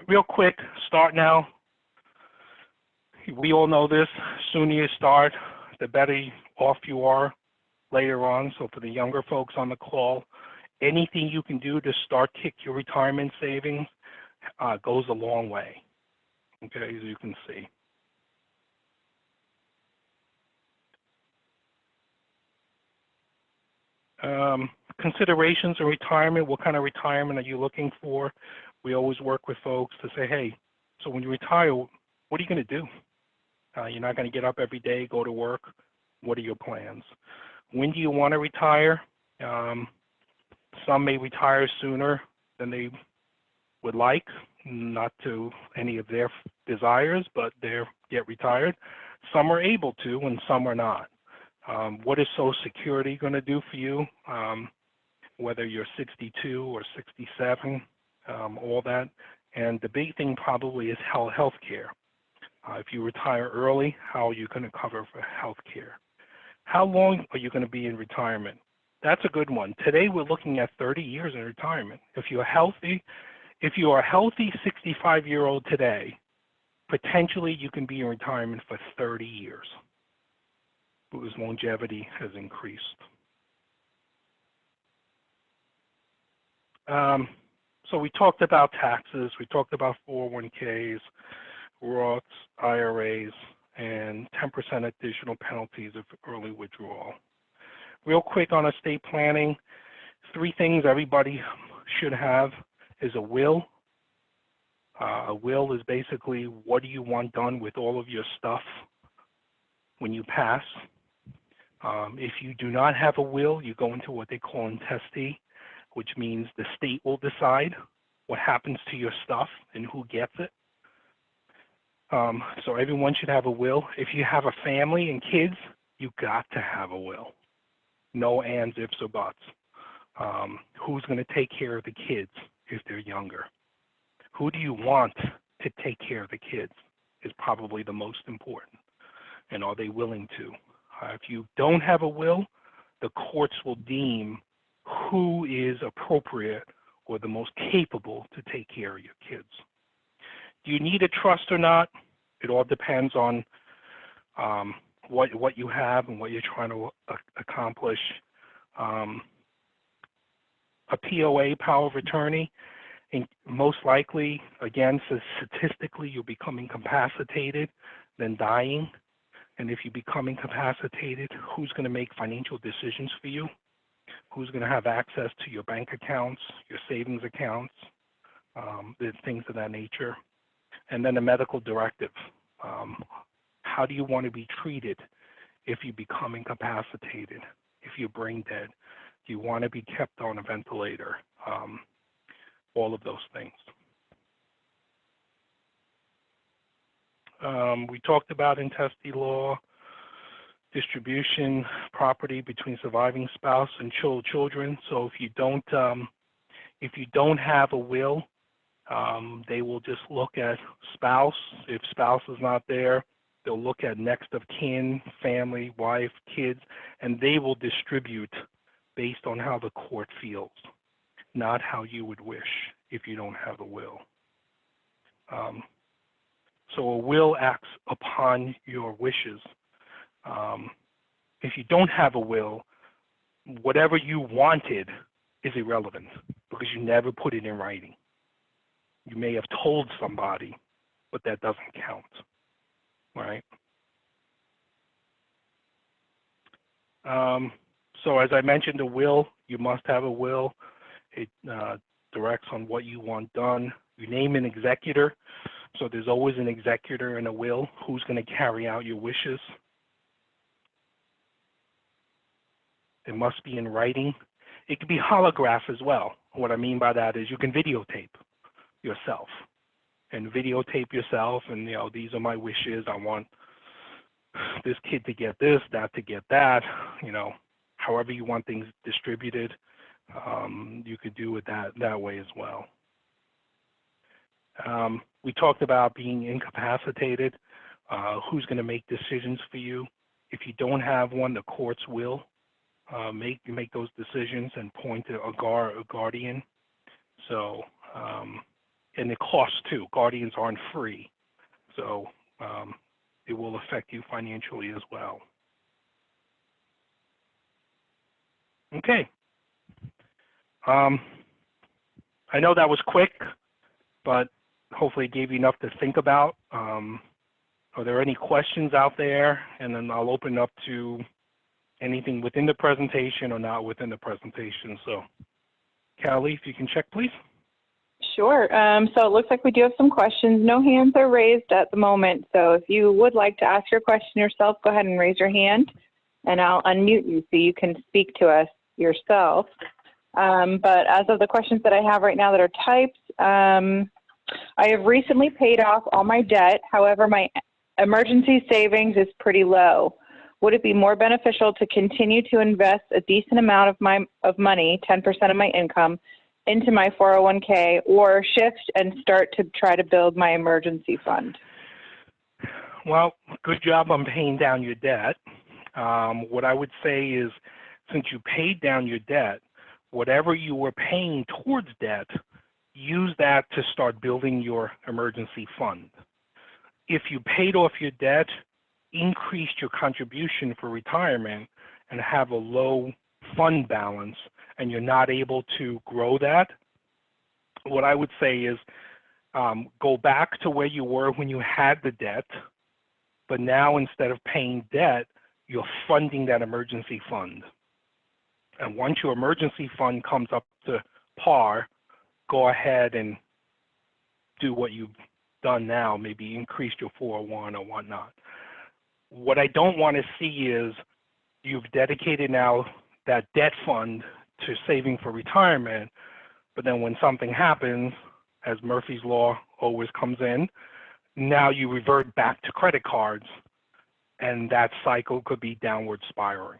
Real quick, start now. We all know this. Sooner you start, the better off you are later on. So for the younger folks on the call, anything you can do to start kick your retirement savings goes a long way, okay, as you can see. Considerations of retirement. What kind of retirement are you looking for? We always work with folks to say, hey, so when you retire, what are you going to do? You're not going to get up every day, go to work. What are your plans? When do you want to retire? Some may retire sooner than they would like, not to any of their desires, but they get retired. Some are able to and some are not. What is Social Security going to do for you? Whether you're 62 or 67, all that. And the big thing probably is health care. If you retire early, how are you going to cover for health care? How long are you going to be in retirement? That's a good one. Today we're looking at 30 years in retirement. If you are a healthy 65-year-old today, potentially you can be in retirement for 30 years. Because longevity has increased. So we talked about taxes, we talked about 401ks, Roths, IRAs, and 10% additional penalties of early withdrawal. Real quick on estate planning, 3 things everybody should have is a will. A will is basically what do you want done with all of your stuff when you pass. If you do not have a will, you go into what they call intestee, which means the state will decide what happens to your stuff and who gets it. So everyone should have a will. If you have a family and kids, you got to have a will. No ands, ifs, or buts. Who's going to take care of the kids if they're younger? Who do you want to take care of the kids is probably the most important. And are they willing to? If you don't have a will, the courts will deem who is appropriate or the most capable to take care of your kids. Do you need a trust or not? It all depends on what you have and what you're trying to accomplish. A POA, power of attorney, and most likely, again, so statistically, you'll become incapacitated than dying. And if you become incapacitated, who's going to make financial decisions for you? Who's going to have access to your bank accounts, your savings accounts, things of that nature? And then a medical directive. How do you want to be treated if you become incapacitated, if you're brain dead? Do you want to be kept on a ventilator? All of those things. We talked about intestate law, distribution, property between surviving spouse and children. So if you don't have a will, they will just look at spouse. If spouse is not there, they'll look at next of kin, family, wife, kids, and they will distribute based on how the court feels, not how you would wish if you don't have a will. So a will acts upon your wishes. If you don't have a will, whatever you wanted is irrelevant because you never put it in writing. You may have told somebody, but that doesn't count, right? So as I mentioned, a will, you must have a will. It directs on what you want done. You name an executor. So there's always an executor in a will who's going to carry out your wishes. It must be in writing. It could be holograph as well. What I mean by that is you can videotape yourself and videotape yourself and, these are my wishes. I want this kid to get this, that to get that, however you want things distributed, you could do it that way as well. We talked about being incapacitated, who's going to make decisions for you. If you don't have one, the courts will make those decisions and point to a guardian. So, and it costs too. Guardians aren't free. So it will affect you financially as well. Okay. I know that was quick, but hopefully it gave you enough to think about. Are there any questions out there? And then I'll open up to anything within the presentation or not within the presentation. So, Callie, if you can check, please.
Sure. So it looks like we do have some questions. No hands are raised at the moment. So if you would like to ask your question yourself, go ahead and raise your hand and I'll unmute you so you can speak to us yourself. But as of the questions that I have right now that are typed, I have recently paid off all my debt. However, my emergency savings is pretty low. Would it be more beneficial to continue to invest a decent amount of money, 10% of my income, into my 401k, or shift and start to try to build my emergency fund?
Well, good job on paying down your debt. What I would say is, since you paid down your debt, whatever you were paying towards debt, use that to start building your emergency fund. If you paid off your debt, increased your contribution for retirement, and have a low fund balance, and you're not able to grow that, what I would say is go back to where you were when you had the debt, but now instead of paying debt, you're funding that emergency fund. And once your emergency fund comes up to par, go ahead and do what you've done now, maybe increase your 401 or whatnot. What I don't want to see is you've dedicated now that debt fund to saving for retirement, but then when something happens, as Murphy's Law always comes in, now you revert back to credit cards, and that cycle could be downward spiraling.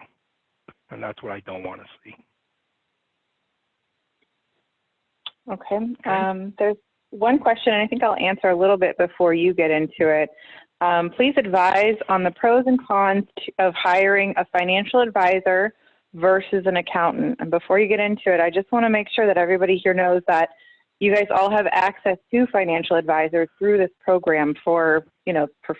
And that's what I don't want to see.
Okay. There's one question, and I think I'll answer a little bit before you get into it. Please advise on the pros and cons of hiring a financial advisor versus an accountant. And before you get into it, I just want to make sure that everybody here knows that you guys all have access to financial advisors through this program for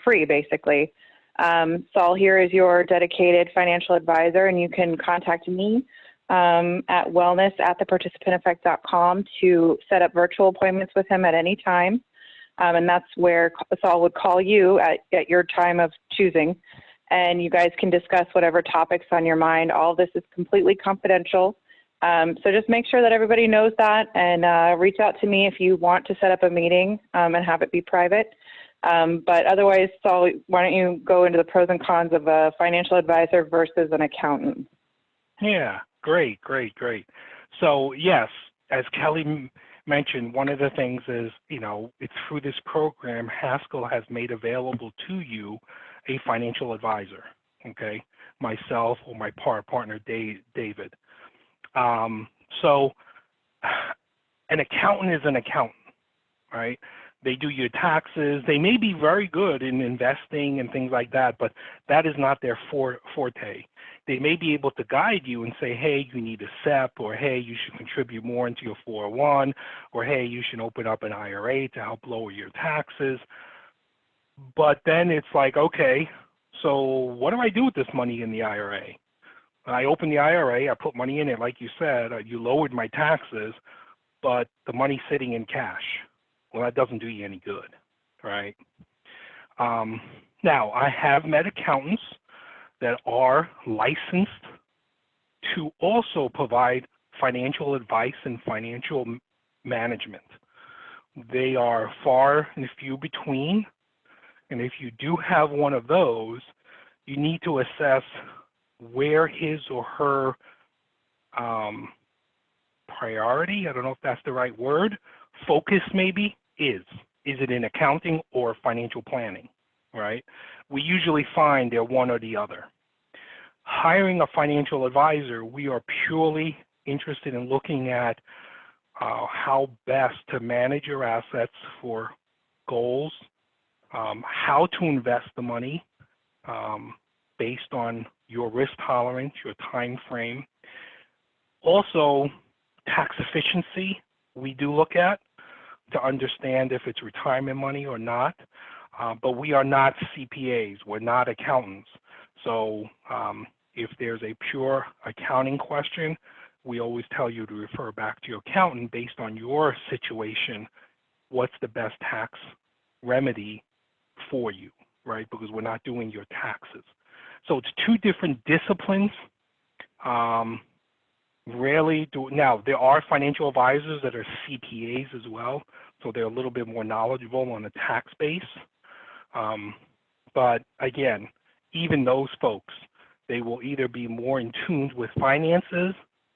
free, basically. Saul here is your dedicated financial advisor, and you can contact me at wellness@theparticipanteffect.com to set up virtual appointments with him at any time. And that's where Saul would call you at your time of choosing. And you guys can discuss whatever topics on your mind. All this is completely confidential. So just make sure that everybody knows that, and reach out to me if you want to set up a meeting and have it be private. But otherwise, Saul, why don't you go into the pros and cons of a financial advisor versus an accountant?
Yeah, great. So yes, as Kelly mentioned, one of the things is, it's through this program, Haskell has made available to you a financial advisor, okay? Myself or my partner, David. So an accountant is an accountant, right? They do your taxes. They may be very good in investing and things like that, but that is not their forte. They may be able to guide you and say, hey, you need a SEP, or hey, you should contribute more into your 401, or hey, you should open up an IRA to help lower your taxes. But then it's like, okay, so what do I do with this money in the IRA? I open the IRA, I put money in it, like you said, you lowered my taxes, but the money's sitting in cash. Well, that doesn't do you any good, right? Now, I have met accountants that are licensed to also provide financial advice and financial management. They are far and few between, and if you do have one of those, you need to assess where his or her priority, I don't know if that's the right word, focus maybe is. Is it in accounting or financial planning, right? We usually find they're one or the other. Hiring a financial advisor, we are purely interested in looking at how best to manage your assets for goals, how to invest the money based on your risk tolerance, your time frame. Also, tax efficiency we do look at to understand if it's retirement money or not, but we are not CPAs, we're not accountants. So if there's a pure accounting question, we always tell you to refer back to your accountant based on your situation, what's the best tax remedy for you, right? Because we're not doing your taxes. So it's two different disciplines. Now, there are financial advisors that are CPAs as well, so they're a little bit more knowledgeable on the tax base. But again, even those folks, they will either be more in tune with finances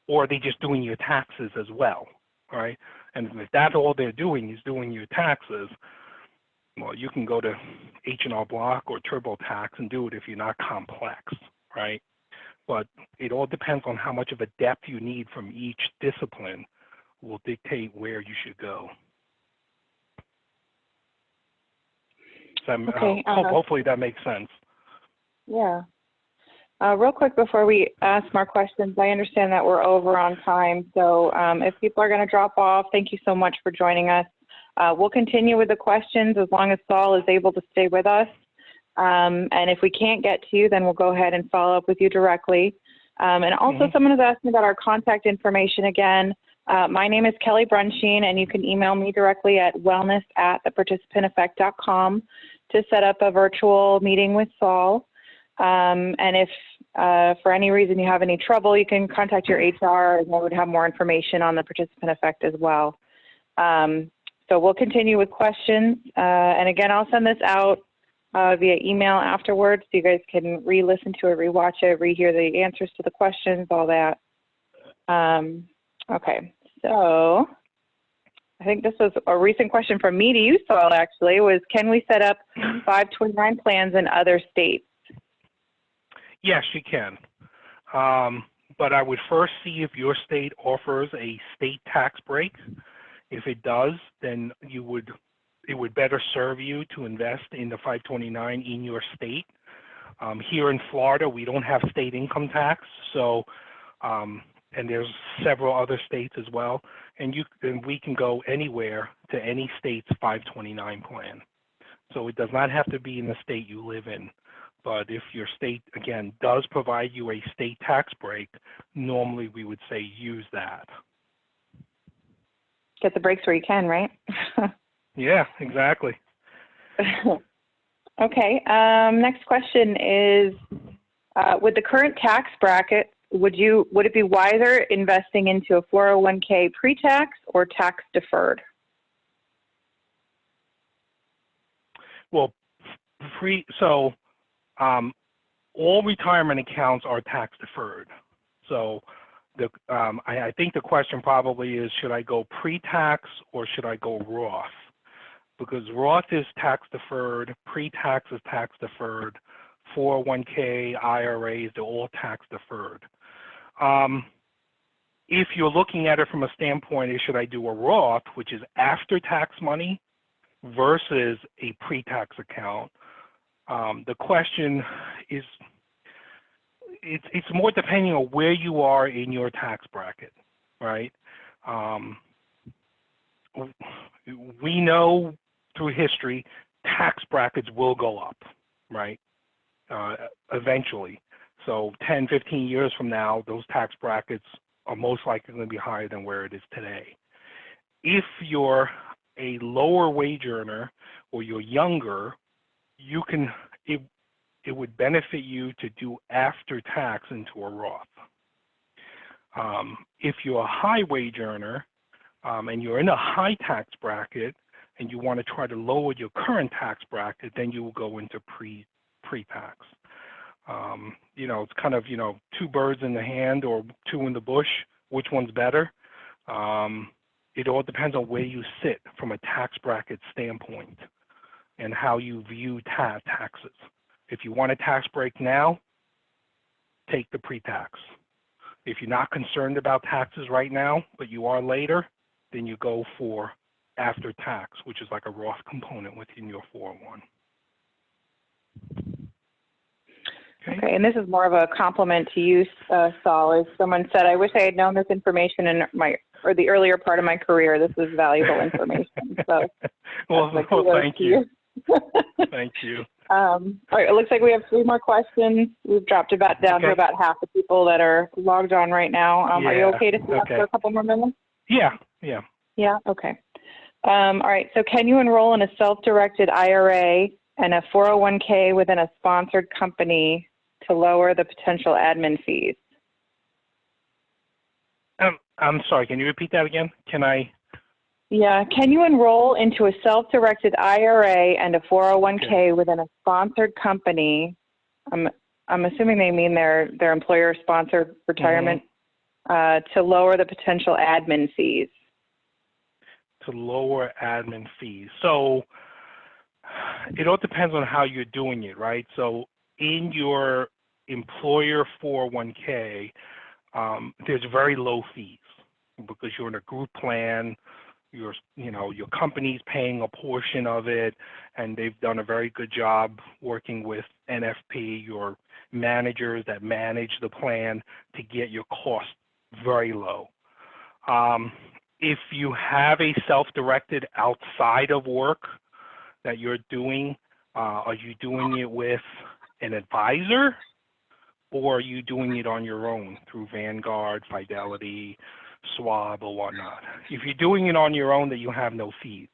or they're just doing your taxes as well, right? And if that's all they're doing is doing your taxes, well, you can go to H&R Block or TurboTax and do it if you're not complex, right? But it all depends on how much of a depth you need from each discipline will dictate where you should go. So
Okay,
hopefully that makes sense.
Yeah. Real quick before we ask more questions, I understand that we're over on time. So if people are going to drop off, thank you so much for joining us. We'll continue with the questions as long as Saul is able to stay with us. And if we can't get to you, then we'll go ahead and follow up with you directly. And also someone has asked me about our contact information again. My name is Kelly Brunsheen, and you can email me directly at wellness@theparticipanteffect.com to set up a virtual meeting with Saul. And if for any reason you have any trouble, you can contact your HR and they would have more information on the participant effect as well. So we'll continue with questions. And again, I'll send this out via email afterwards, so you guys can re-listen to it, re-watch it, re-hear the answers to the questions, all that. Okay, so I think this was a recent question from me to you, Saul, actually, was can we set up 529 plans in other states?
Yes, you can. But I would first see if your state offers a state tax break. If it does, then it would better serve you to invest in the 529 in your state. Here in Florida, we don't have state income tax, so and there's several other states as well, and we can go anywhere to any state's 529 plan. So it does not have to be in the state you live in. But if your state, again, does provide you a state tax break, normally we would say use that.
Get the breaks where you can, right?
Yeah, exactly.
Okay, next question is, with the current tax bracket, would it be wiser investing into a 401k pre-tax or tax deferred?
Well, all retirement accounts are tax deferred. So I think the question probably is, should I go pre-tax or should I go Roth? Because Roth is tax deferred, pre-tax is tax deferred, 401k, IRAs, they're all tax deferred. If you're looking at it from a standpoint, should I do a Roth, which is after tax money, versus a pre-tax account? The question is, it's more depending on where you are in your tax bracket, right? We know through history, tax brackets will go up, right? Eventually. So 10, 15 years from now, those tax brackets are most likely going to be higher than where it is today. If you're a lower wage earner or you're younger, it would benefit you to do after tax into a Roth. If you're a high wage earner and you're in a high tax bracket and you want to try to lower your current tax bracket, then you will go into pre-tax. It's kind of, two birds in the hand or two in the bush. Which one's better? It all depends on where you sit from a tax bracket standpoint and how you view taxes. If you want a tax break now, take the pre-tax. If you're not concerned about taxes right now, but you are later, then you go for after tax, which is like a Roth component within your 401.
Okay, and this is more of a compliment to you, Saul. As someone said, I wish I had known this information in the earlier part of my career. This is valuable information. So,
well, thank you. Thank you.
All right, it looks like we have 3 more questions. We've dropped down to about half the people that are logged on right now. Are you okay to stay up for a couple more minutes?
Yeah.
Yeah, okay. All right, so can you enroll in a self-directed IRA and a 401k within a sponsored company to lower the potential admin fees?
I'm sorry, can you repeat that again?
Yeah, can you enroll into a self-directed IRA and a 401k within a sponsored company? I'm assuming they mean their employer-sponsored retirement, to lower the potential admin fees.
To lower admin fees. So it all depends on how you're doing it, right? So in your employer 401k, there's very low fees because you're in a group plan. Your company's paying a portion of it, and they've done a very good job working with NFP, your managers that manage the plan, to get your cost very low. If you have a self-directed outside of work that you're doing, are you doing it with an advisor, or are you doing it on your own through Vanguard, Fidelity, Schwab, or whatnot? If you're doing it on your own, then you have no fees.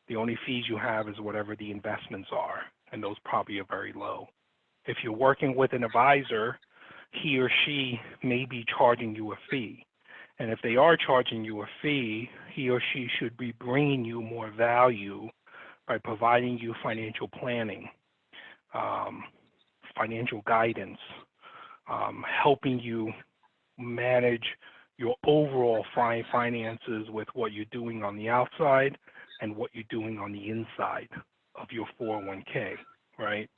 The only fees you have is whatever the investments are, and those probably are very low. If you're working with an advisor, he or she may be charging you a fee. And if they are charging you a fee, he or she should be bringing you more value by providing you financial planning, financial guidance, helping you manage your overall finances with what you're doing on the outside and what you're doing on the inside of your 401k, right?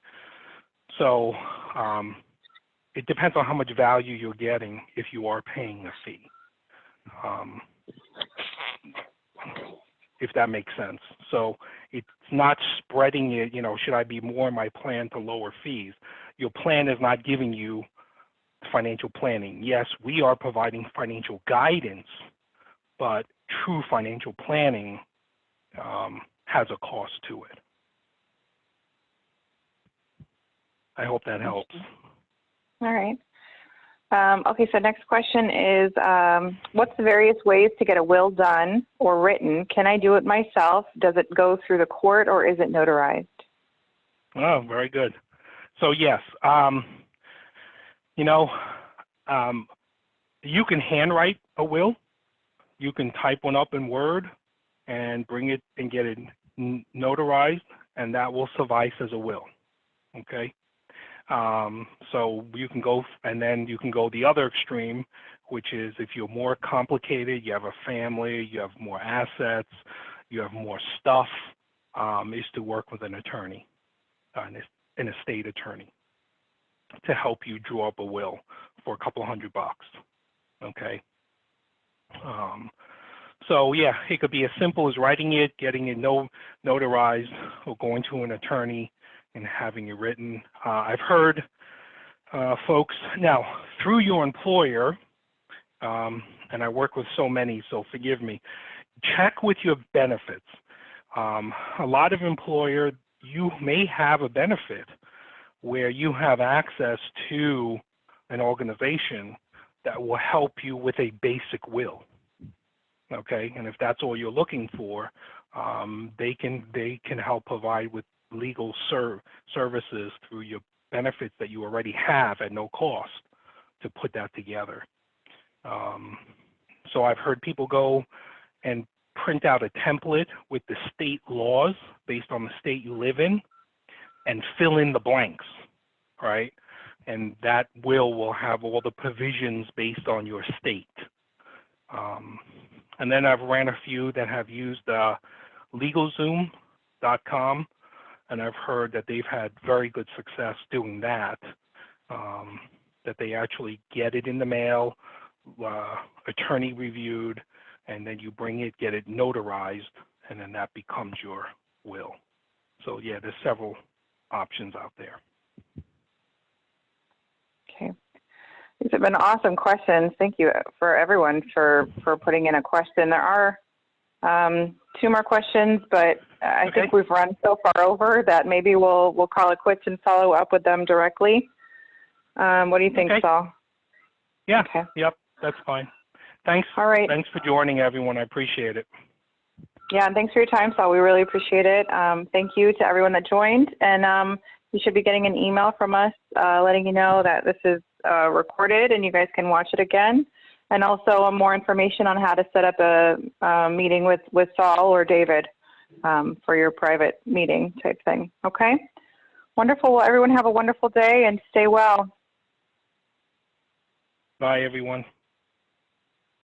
So it depends on how much value you're getting if you are paying a fee, if that makes sense. So it's not spreading it, should I be more in my plan to lower fees? Your plan is not giving you financial planning. Yes, we are providing financial guidance, but true financial planning has a cost to it. I hope that helps.
All right. Okay, so next question is, what's the various ways to get a will done or written? Can I do it myself? Does it go through the court, or is it notarized?
Oh, very good. So yes, you can handwrite a will. You can type one up in Word and bring it and get it notarized, and that will suffice as a will, okay? So you can go, and then you can go the other extreme, which is if you're more complicated, you have a family, you have more assets, you have more stuff, is to work with an attorney, an estate attorney, to help you draw up a will for a couple $100. Okay. So yeah, it could be as simple as writing it, getting it notarized, or going to an attorney and having it written. I've heard folks, now through your employer, and I work with so many, so forgive me, check with your benefits. A lot of employer, you may have a benefit where you have access to an organization that will help you with a basic will. Okay, and if that's all you're looking for, they can help provide with legal services through your benefits that you already have at no cost to put that together. So I've heard people go and print out a template with the state laws based on the state you live in and fill in the blanks, right? And that will have all the provisions based on your state. And then I've ran a few that have used LegalZoom.com, and I've heard that they've had very good success doing that, that they actually get it in the mail, attorney reviewed, and then you bring it, get it notarized, and then that becomes your will. So yeah, there's several options out there.
Okay. These have been awesome questions. Thank you for everyone for putting in a question. There are 2 more questions, but I think we've run so far over that maybe we'll call it quits and follow up with them directly. What do you think, Saul?
Yeah. Okay. Yep. That's fine. Thanks.
All right.
Thanks for joining, everyone. I appreciate it.
Yeah, and thanks for your time, Saul. We really appreciate it. Thank you to everyone that joined, and you should be getting an email from us letting you know that this is recorded and you guys can watch it again, and also more information on how to set up a meeting with Saul or David for your private meeting type thing. Okay? Wonderful. Well, everyone have a wonderful day and stay well.
Bye, everyone.